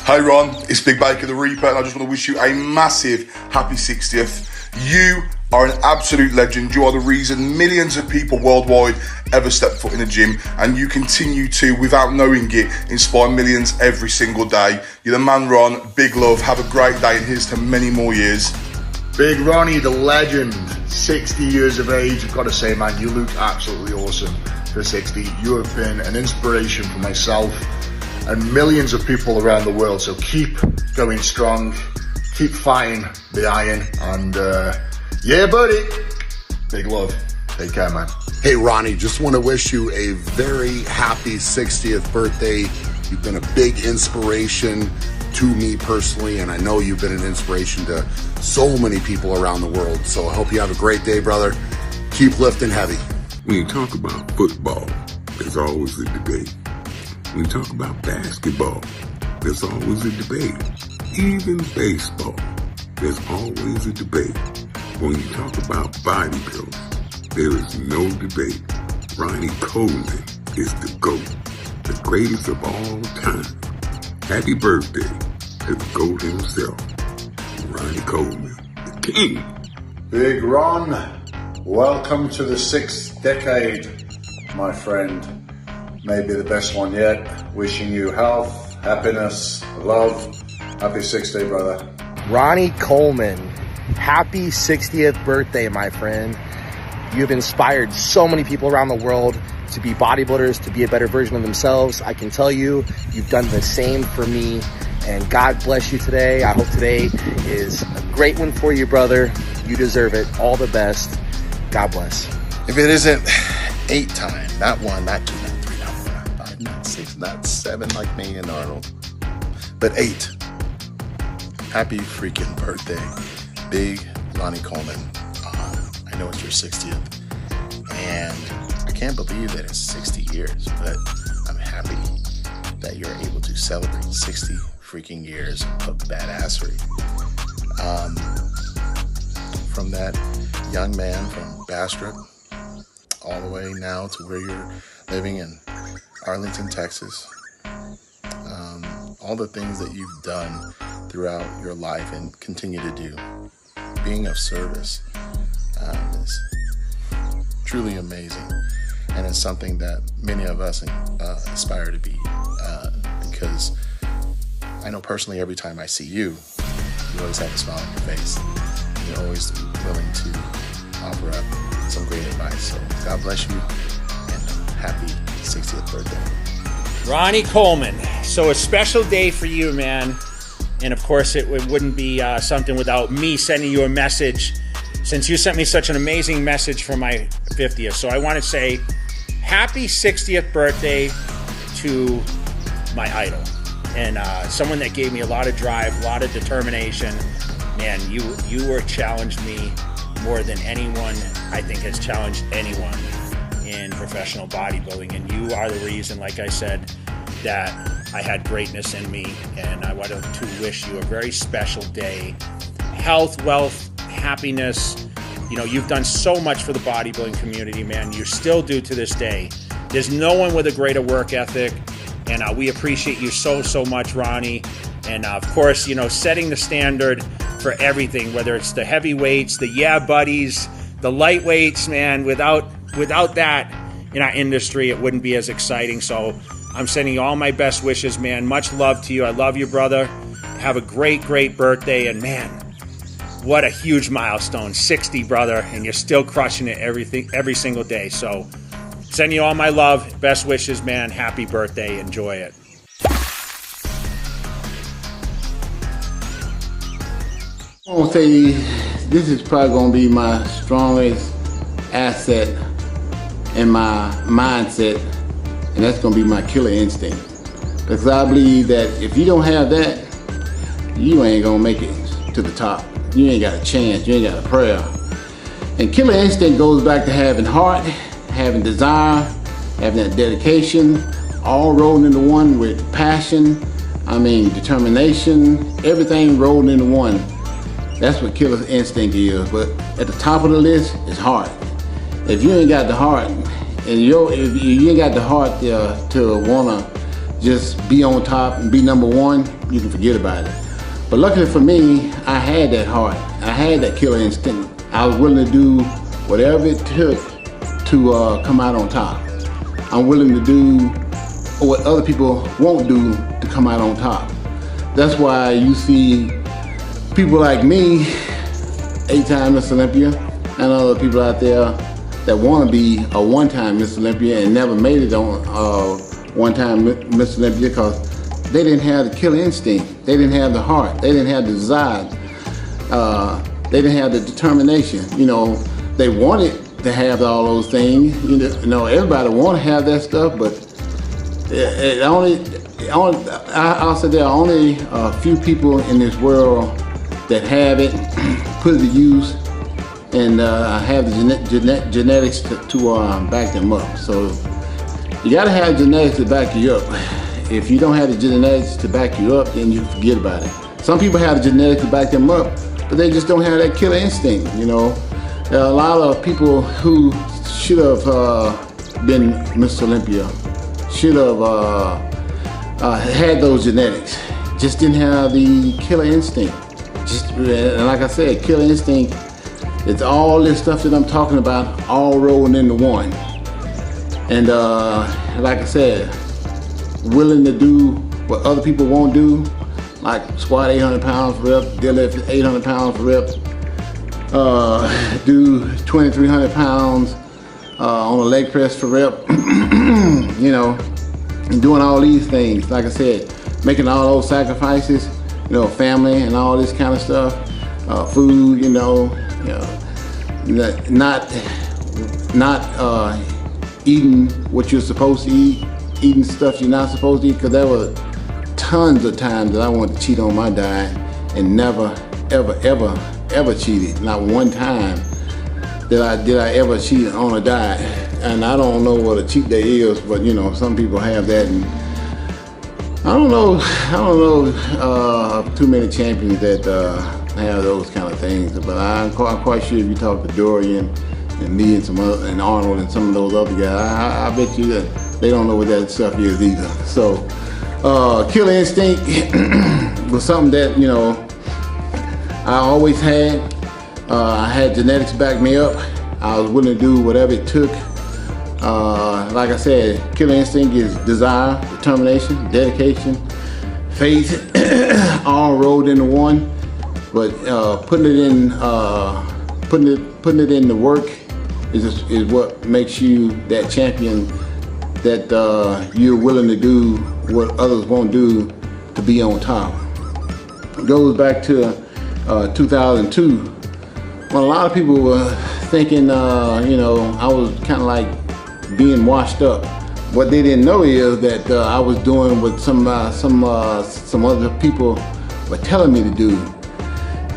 Hi Ron, it's Big Baker the Reaper, and I just want to wish you a massive happy 60th. You are an absolute legend. You are the reason millions of people worldwide ever step foot in a gym, and you continue to, without knowing it, inspire millions every single day. You're the man, Ron. Big love. Have a great day, and here's to many more years. Big Ronnie, the legend, 60 years of age. I've got to say, man, you look absolutely awesome for 60. You have been an inspiration for myself and millions of people around the world. So keep going strong, keep fighting the iron, and yeah, buddy, big love. Take care, man. Hey, Ronnie, just want to wish you a very happy 60th birthday. You've been a big inspiration to me personally, and I know you've been an inspiration to so many people around the world. So I hope you have a great day, brother. Keep lifting heavy. When you talk about football, there's always a debate. When you talk about basketball, there's always a debate. Even baseball. there's always a debate. When you talk about bodybuilding, there is no debate. Ronnie Coleman is the GOAT, the greatest of all time. Happy birthday to the GOAT himself, Ronnie Coleman, the king. Big Ron, welcome to the 6th decade, my friend. Maybe the best one yet. Wishing you health, happiness, love. Happy 60th, brother. Ronnie Coleman, happy 60th birthday, my friend. You've inspired so many people around the world to be bodybuilders, to be a better version of themselves. I can tell you, you've done the same for me, and God bless you today. I hope today is a great one for you, brother. You deserve it. All the best. God bless. If it isn't 8-time, not 1, not 2, not 3, not 4, not 5, not 6, not 7 like me and Arnold, but 8. Happy freaking birthday, Big Ronnie Coleman. I know it's your 60th, and I can't believe that it's 60 years, but I'm happy that you're able to celebrate 60 freaking years of badassery. From that young man from Bastrop all the way now to where you're living in Arlington, Texas. All the things that you've done throughout your life and continue to do. Being of service is truly amazing, and it's something that many of us aspire to be, because I know personally every time I see you, you always have a smile on your face. You're always willing to offer up some great advice. So God bless you, and happy 60th birthday. Ronnie Coleman. So a special day for you, man. And of course, it wouldn't be something without me sending you a message, since you sent me such an amazing message for my 50th. So I want to say happy 60th birthday to my idol, and someone that gave me a lot of drive, a lot of determination. Man, you were challenged me more than anyone I think has challenged anyone in professional bodybuilding, and you are the reason, like I said, that I had greatness in me, and I wanted to wish you a very special day. Health, wealth, happiness. You know, you've done so much for the bodybuilding community, man. You still do to this day. There's no one with a greater work ethic, and we appreciate you so, so much, Ronnie. And of course, you know, setting the standard for everything, whether it's the heavyweights, the yeah buddies, the lightweights, man. Without that in our industry, it wouldn't be as exciting. So I'm sending you all my best wishes, man. Much love to you. I love you, brother. Have a great, great birthday. And man, what a huge milestone. 60, brother. And you're still crushing it every single day. So sending you all my love. Best wishes, man. Happy birthday. Enjoy it. I'm going to say this is probably going to be my strongest asset in my mindset, and that's going to be my killer instinct. Because I believe that if you don't have that, you ain't going to make it to the top. You ain't got a chance. You ain't got a prayer. And killer instinct goes back to having heart, having desire, having that dedication, all rolled into one with passion, determination, everything rolled into one. That's what killer instinct is. But at the top of the list is heart. If you ain't got the heart, and if you ain't got the heart to wanna just be on top and be number one, you can forget about it. But luckily for me, I had that heart. I had that killer instinct. I was willing to do whatever it took to come out on top. I'm willing to do what other people won't do to come out on top. That's why you see people like me, 8-time Miss Olympia, and other people out there that want to be a one-time Miss Olympia and never made it on one-time Miss Olympia because they didn't have the killer instinct. They didn't have the heart. They didn't have the desire. They didn't have the determination. You know, they wanted to have all those things. You know, everybody want to have that stuff, but I'll say there are only a few people in this world that have it, put it to use, and have the genetics to back them up. So you gotta have genetics to back you up. If you don't have the genetics to back you up, then you forget about it. Some people have the genetics to back them up, but they just don't have that killer instinct, you know. There are a lot of people who should have been Mr. Olympia, should have had those genetics, just didn't have the killer instinct. And like I said, killer instinct, it's all this stuff that I'm talking about, all rolling into one. And like I said, willing to do what other people won't do, like squat 800 pounds for rep, deadlift 800 pounds for rep, do 2,300 pounds on a leg press for rep, you know, and doing all these things. Like I said, making all those sacrifices, you know, family and all this kind of stuff, food, you know, not eating what you're supposed to eat, eating stuff you're not supposed to eat, because there were tons of times that I wanted to cheat on my diet and never, ever cheated. Not one time did I ever cheat on a diet. And I don't know what a cheat day is, but you know, some people have that. And I don't know too many champions that have those kind of things. But I'm quite sure if you talk to Dorian and me and and Arnold and some of those other guys, I bet you that they don't know what that stuff is either. So killer instinct was something that, you know, I always had. I had genetics back me up. I was willing to do whatever it took. Like I said, killer instinct is desire, determination, dedication, faith, all rolled into one. But putting it in the work is what makes you that champion, that you're willing to do what others won't do to be on top. It goes back to 2002, when a lot of people were thinking, you know, I was kind of like being washed up. What they didn't know is that I was doing what some other people were telling me to do.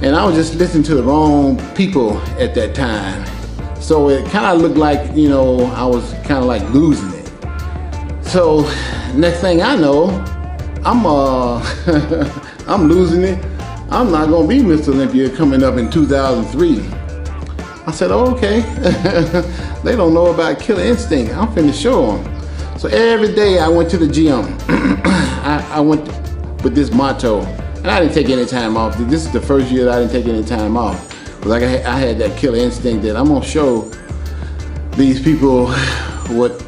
And I was just listening to the wrong people at that time. So it kind of looked like, you know, I was kind of like losing it. So next thing I know, I'm losing it. I'm not gonna be Mr. Olympia coming up in 2003. I said, oh, okay. They don't know about killer instinct. I'm finna show them. So every day I went to the gym. I went with this motto, and I didn't take any time off. This is the first year that I didn't take any time off. Like I had that killer instinct that I'm gonna show these people what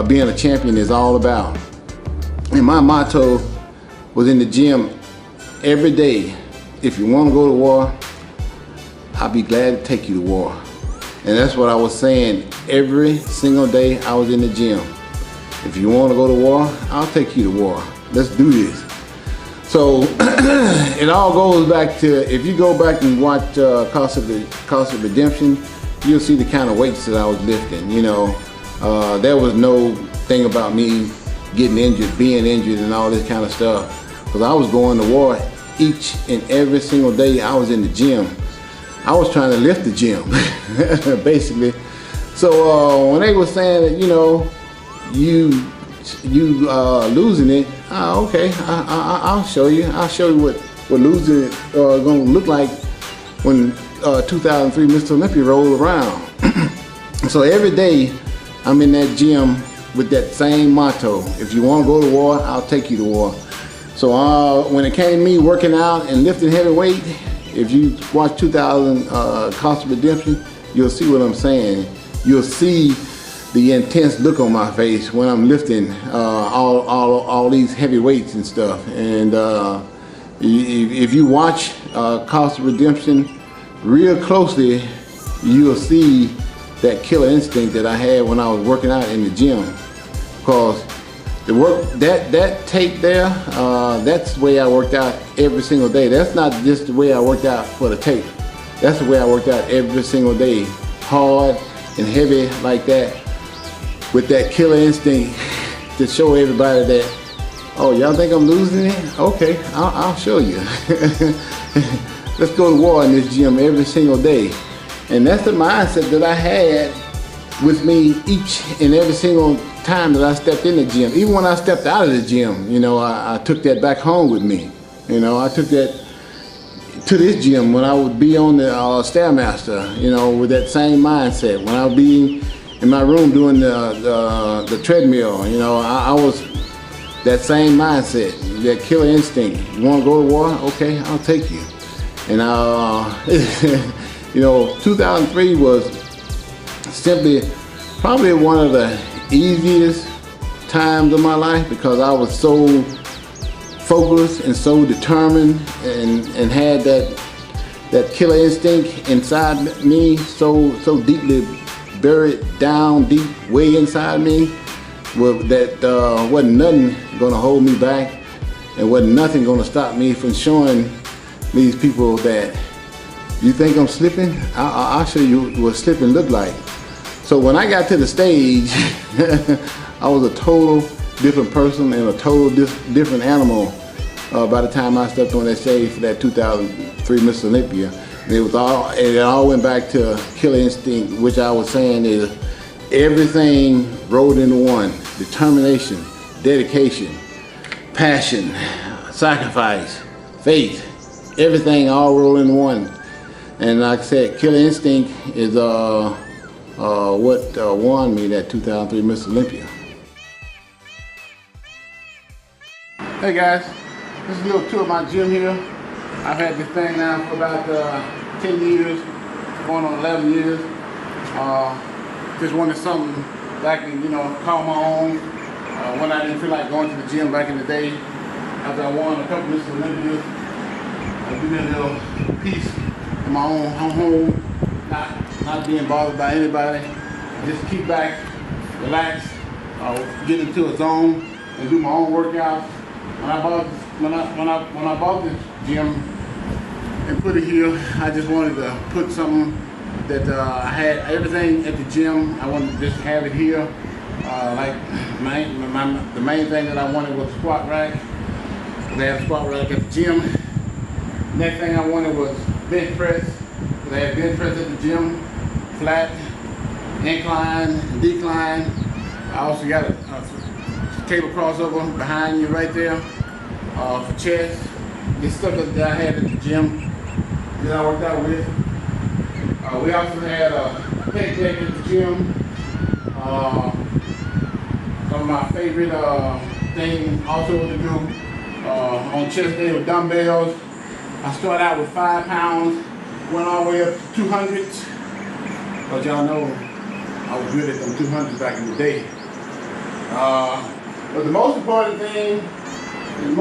being a champion is all about. And my motto was in the gym every day: if you want to go to war, I'll be glad to take you to war. And that's what I was saying every single day I was in the gym. If you want to go to war, I'll take you to war. Let's do this. So it all goes back to, if you go back and watch Cost of Redemption, you'll see the kind of weights that I was lifting. You know, there was no thing about me getting injured, being injured and all this kind of stuff. Because I was going to war each and every single day I was in the gym. I was trying to lift the gym, basically. So when they were saying that, you know, you losing it, okay, I'll show you. I'll show you what losing it gonna look like when 2003 Mr. Olympia rolled around. So every day I'm in that gym with that same motto: if you want to go to war, I'll take you to war. So when it came to me working out and lifting heavy weight, if you watch 2000 Cost of Redemption, you'll see what I'm saying. You'll see the intense look on my face when I'm lifting all these heavy weights and stuff. And if you watch Cost of Redemption real closely, you'll see that killer instinct that I had when I was working out in the gym. Because the work, that tape there, that's the way I worked out every single day. That's not just the way I worked out for the tape. That's the way I worked out every single day. Hard and heavy like that, with that killer instinct to show everybody that, oh, y'all think I'm losing it? Okay, I'll show you. Let's go to war in this gym every single day. And that's the mindset that I had with me each and every single time that I stepped in the gym. Even when I stepped out of the gym, you know, I took that back home with me. You know, I took that to this gym when I would be on the Stairmaster, you know, with that same mindset. When I would be in my room doing the treadmill, you know, I was that same mindset, that killer instinct. You want to go to war? Okay, I'll take you. And you know, 2003 was simply probably one of the easiest times of my life because I was so focused and so determined and had that killer instinct inside me, so deeply buried down deep way inside me, that wasn't nothing gonna hold me back, and wasn't nothing gonna stop me from showing these people that you think I'm slipping? I'll show you what slipping looked like. So when I got to the stage, I was a total different person and a total different animal by the time I stepped on that stage for that 2003 Miss Olympia. It all went back to killer instinct, which I was saying is everything rolled into one. Determination, dedication, passion, sacrifice, faith, everything all rolled into one. And like I said, killer instinct is what won me that 2003 Miss Olympia. Hey guys, this is a little tour of my gym here. I've had this thing now for about 10 years, going on 11 years. Just wanted something that I can, you know, call my own. When I didn't feel like going to the gym back in the day, after I won a couple Miss Olympias, I do that little piece in my own home, not being bothered by anybody. Just kick back, relax, get into a zone, and do my own workouts. When I bought this gym and put it here, I just wanted to put something that I had everything at the gym. I wanted to just have it here. Like the main thing that I wanted was a squat rack. They have a squat rack at the gym. Next thing I wanted was bench press. They have bench press at the gym, flat, incline, decline. I also got a cable crossover behind you right there for chest. This stuff that I had at the gym that I worked out with. We also had a pec deck at the gym. Some of my favorite things also to do on chest day with dumbbells. I started out with 5 pounds, went all the way up to 200. But y'all know I was good at them 200s back in the day. But the most important thing, and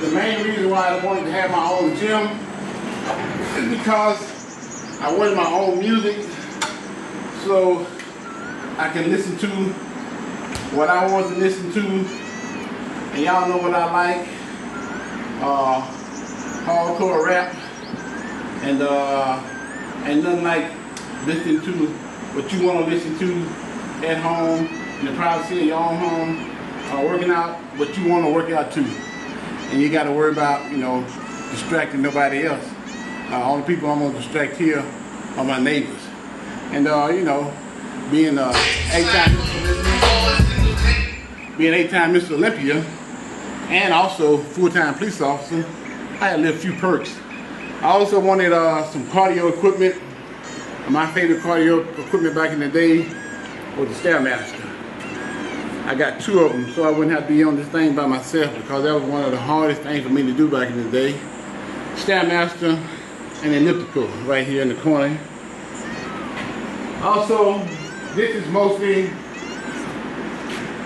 the main reason why I wanted to have my own gym is because I wanted my own music, so I can listen to what I want to listen to, and y'all know what I like, hardcore rap, and nothing like listening to what you want to listen to at home, in the privacy of your own home, working out what you want to work out to. And you got to worry about, you know, distracting nobody else. All the people I'm going to distract here are my neighbors. And, you know, being eight-time Mr. Olympia and also full-time police officer, I had a little few perks. I also wanted some cardio equipment. My favorite cardio equipment back in the day was the Stairmaster. I got 2 of them so I wouldn't have to be on this thing by myself, because that was one of the hardest things for me to do back in the day. Stairmaster and elliptical right here in the corner. Also, this is mostly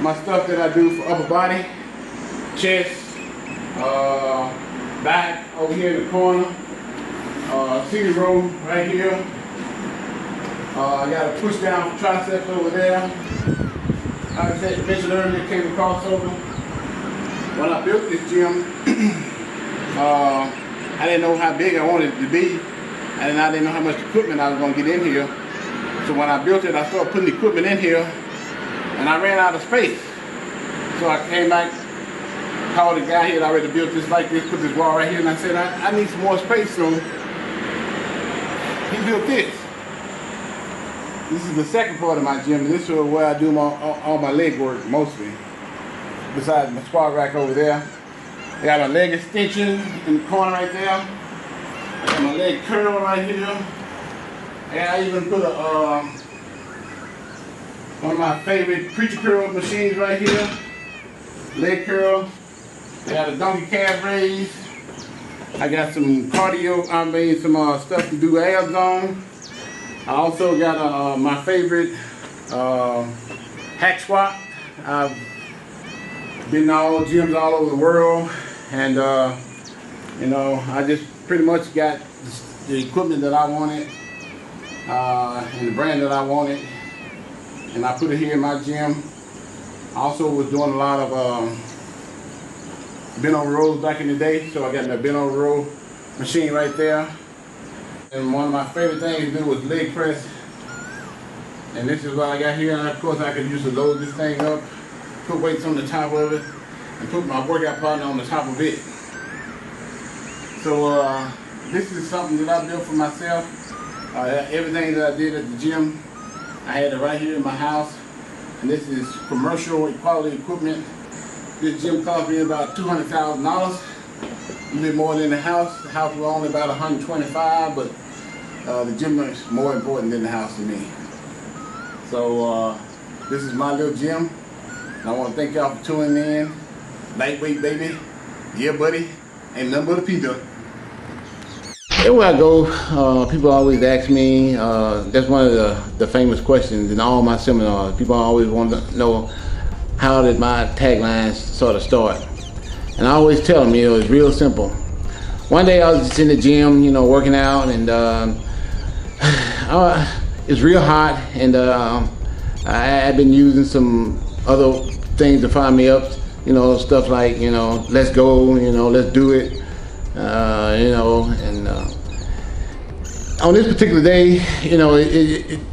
my stuff that I do for upper body, chest, back over here in the corner, seated row right here. I got a push down for triceps over there. Like I said, mentioned earlier, cable crossover. When I built this gym, I didn't know how big I wanted it to be, and I didn't know how much equipment I was going to get in here. So when I built it, I started putting equipment in here, and I ran out of space. So I came back, called the guy, he had already built this like this, put this wall right here, and I said, I need some more space, so he built this. This is the second part of my gym, and this is where I do all my leg work mostly. Besides my squat rack over there. I got my leg extension in the corner right there. I got my leg curl right here. And I even put a one of my favorite preacher curl machines right here. Leg curl. I got a donkey calf raise. I got some cardio, some stuff to do abs on. I also got my favorite hack squat. I've been to all gyms all over the world, and you know, I just pretty much got the equipment that I wanted and the brand that I wanted, and I put it here in my gym. I also was doing a lot of bent over rows back in the day, so I got my bent over row machine right there. And one of my favorite things to do was leg press. And this is what I got here. And of course I could use to load this thing up, put weights on the top of it, and put my workout partner on the top of it. So this is something that I built for myself. Everything that I did at the gym, I had it right here in my house. And this is commercial quality equipment. This gym cost me about $200,000. A little more than the house. The house was only about $125,000, but the gym is more important than the house to me. So this is my little gym, and I want to thank y'all for tuning in. Lightweight, baby. Yeah, buddy. Ain't nothing but a peanut. Everywhere I go, people always ask me, that's one of the famous questions in all my seminars. People always want to know, how did my taglines sort of start? And I always tell them, you know, it's real simple. One day I was just in the gym, you know, working out, and it's real hot, and I've been using some other things to fire me up, you know, stuff like, you know, let's go, you know, let's do it, you know, and on this particular day, you know,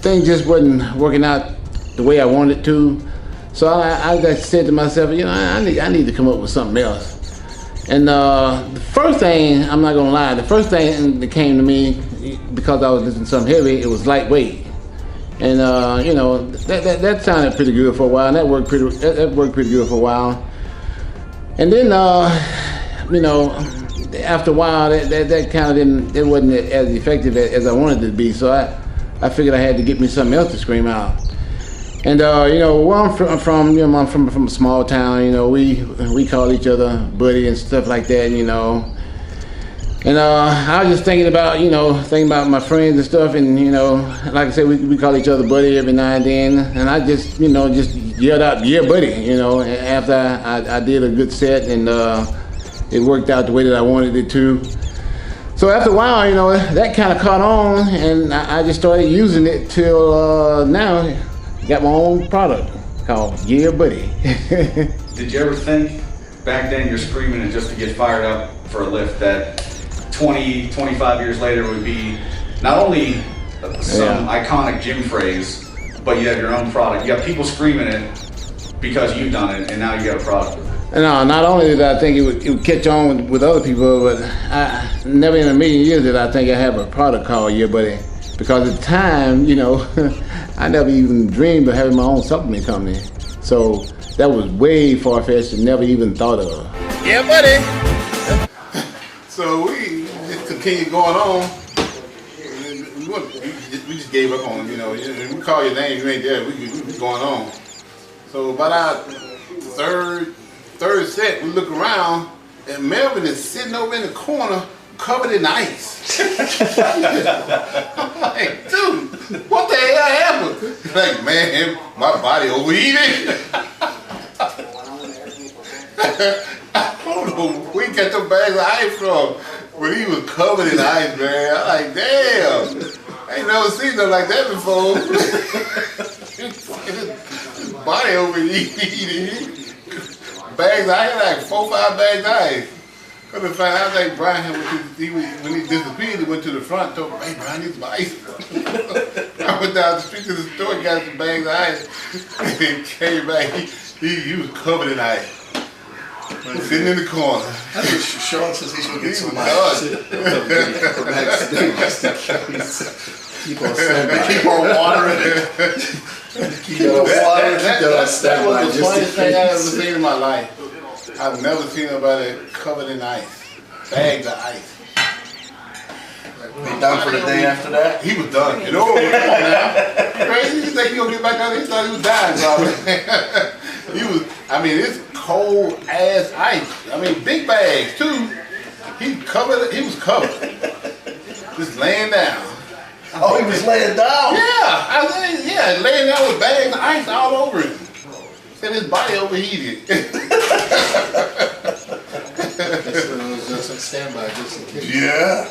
things just wasn't working out the way I wanted to. So I just said to myself, you know, I need to come up with something else. And the first thing, I'm not gonna lie, the first thing that came to me, because I was listening to something heavy, it was lightweight. And you know, that sounded pretty good for a while, and that worked pretty good for a while. And then you know, after a while, that kind of it wasn't as effective as I wanted it to be. So I figured I had to get me something else to scream out. And you know, where I'm from, you know, I'm from a small town. You know, we call each other buddy and stuff like that. You know, and I was just thinking about my friends and stuff, and you know, like I said, we call each other buddy every now and then. And I just, you know, just yelled out, "Yeah, buddy!" You know, after I did a good set, and it worked out the way that I wanted it to. So after a while, you know, that kind of caught on, and I just started using it till now. Got my own product called Yeah Buddy. Did you ever think back then you're screaming it just to get fired up for a lift, that 20, 25 years later would be not only some iconic gym phrase, but you have your own product. You have people screaming it because you've done it, and now you got a product. No, not only did I think it would catch on with other people, but I never in a million years did I think I have a product called Yeah Buddy. Because at the time, you know, I never even dreamed of having my own supplement company. So that was way far-fetched and never even thought of. Yeah, buddy. So we just continued going on. We just gave up on him, you know. We call your name, you ain't there. We going on. So about our third set, we look around, and Melvin is sitting over in the corner, covered in ice. I'm like, dude, what the hell happened? He's like, man, my body overheated. I don't know where he got the bags of ice from, but he was covered in ice, man. I'm like, damn, I ain't never seen nothing like that before. His body overheated. Bags, I had like 4 or 5 bags of ice. Come to find out, like Brian, when he disappeared, he went to the front and told me, hey, Brian, need some ice. I went down the street to the store, got some bags of ice, and came back. He was covered in ice. Sitting in the corner. Sean says he should get some ice. Keep on standby. Keep on watering it. Keep on watering it. That was the funniest thing I ever seen in my life. I've never seen nobody covered in ice, bags of ice. He done for the day after that? He was done. You know, come on now. Crazy? You think he gonna get back out there? He thought he was dying, probably. He was, I mean, it's cold ass ice. I mean, big bags too. He was covered. Just laying down. Oh, he was laying down? Yeah, laying down with bags of ice all over him. Said his body overheated. Just on standby, just in case. Yeah.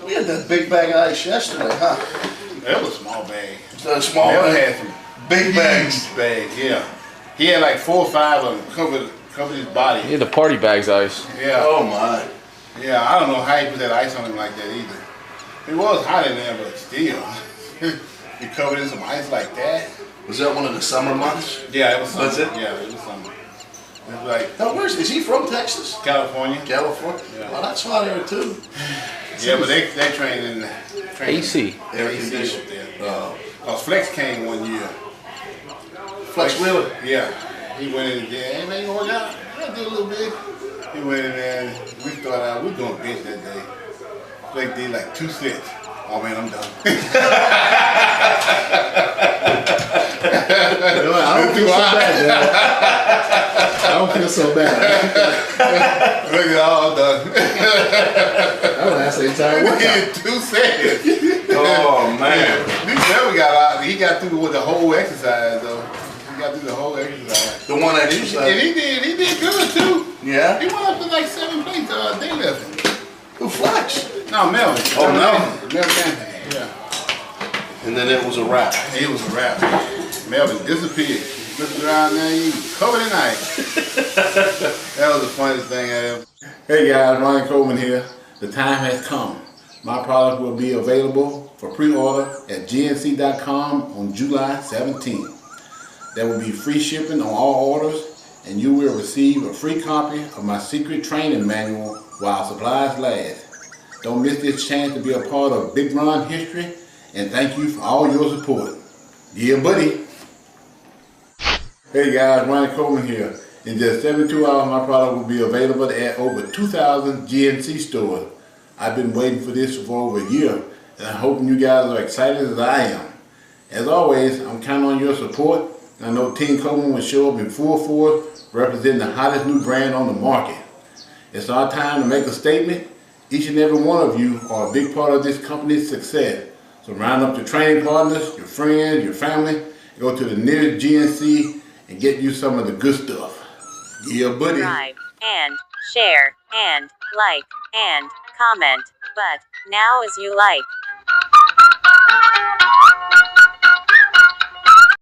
We had that big bag of ice yesterday, huh? That was a small bag. A small Never bag? had some Big bags. Bags, yeah. He had like 4 or 5 of them covered his body. Yeah, the party bags ice. Yeah. Oh my. Yeah, I don't know how he put that ice on him like that either. It was hot in there, but still. He covered in some ice like that. Was that one of the summer months? Yeah, it was summer. Was it? Yeah, it was summer. It was like, now, is he from Texas? California. California? Yeah. Well, that's hot here too. Yeah, but they train in AC. Air AC conditioned. up there. Cause Flex came one year. Flex Wheeler? Yeah. He went in there, hey man, you work out? I do a little bit. He went in there and we started out, we doing bench that day. Flex did like 2 sets. Oh man, I'm done. I don't feel so bad, man. I don't feel so bad. Look at all done. That lasts the entire We workout. did 2 sets. Oh man. He never got out. He got through with the whole exercise though. He got through the whole exercise. The one exercise. And he did good too. Yeah? He went up to like 7 plates deadlifting. Who Flex? No, Melvin. Oh, Melvin. Melvin. Yeah. And then it was a wrap. It was a wrap. Melvin disappeared. Looked around there, he was covered in ice. That was the funniest thing I ever. Hey guys, Ronnie Coleman here. The time has come. My product will be available for pre-order at gnc.com on July 17th. There will be free shipping on all orders, and you will receive a free copy of my secret training manual while supplies last. Don't miss this chance to be a part of Big Ron history, and thank you for all your support. Yeah, buddy. Hey guys, Ronnie Coleman here. In just 72 hours, my product will be available at over 2,000 GNC stores. I've been waiting for this for over a year, and I'm hoping you guys are excited as I am. As always, I'm counting on your support. I know Team Coleman will show up in full force, representing the hottest new brand on the market. It's our time to make a statement. Each and every one of you are a big part of this company's success. So round up your training partners, your friends, your family, go to the nearest GNC and get you some of the good stuff. Yeah, buddy. Subscribe and share and like and comment. But now as you like.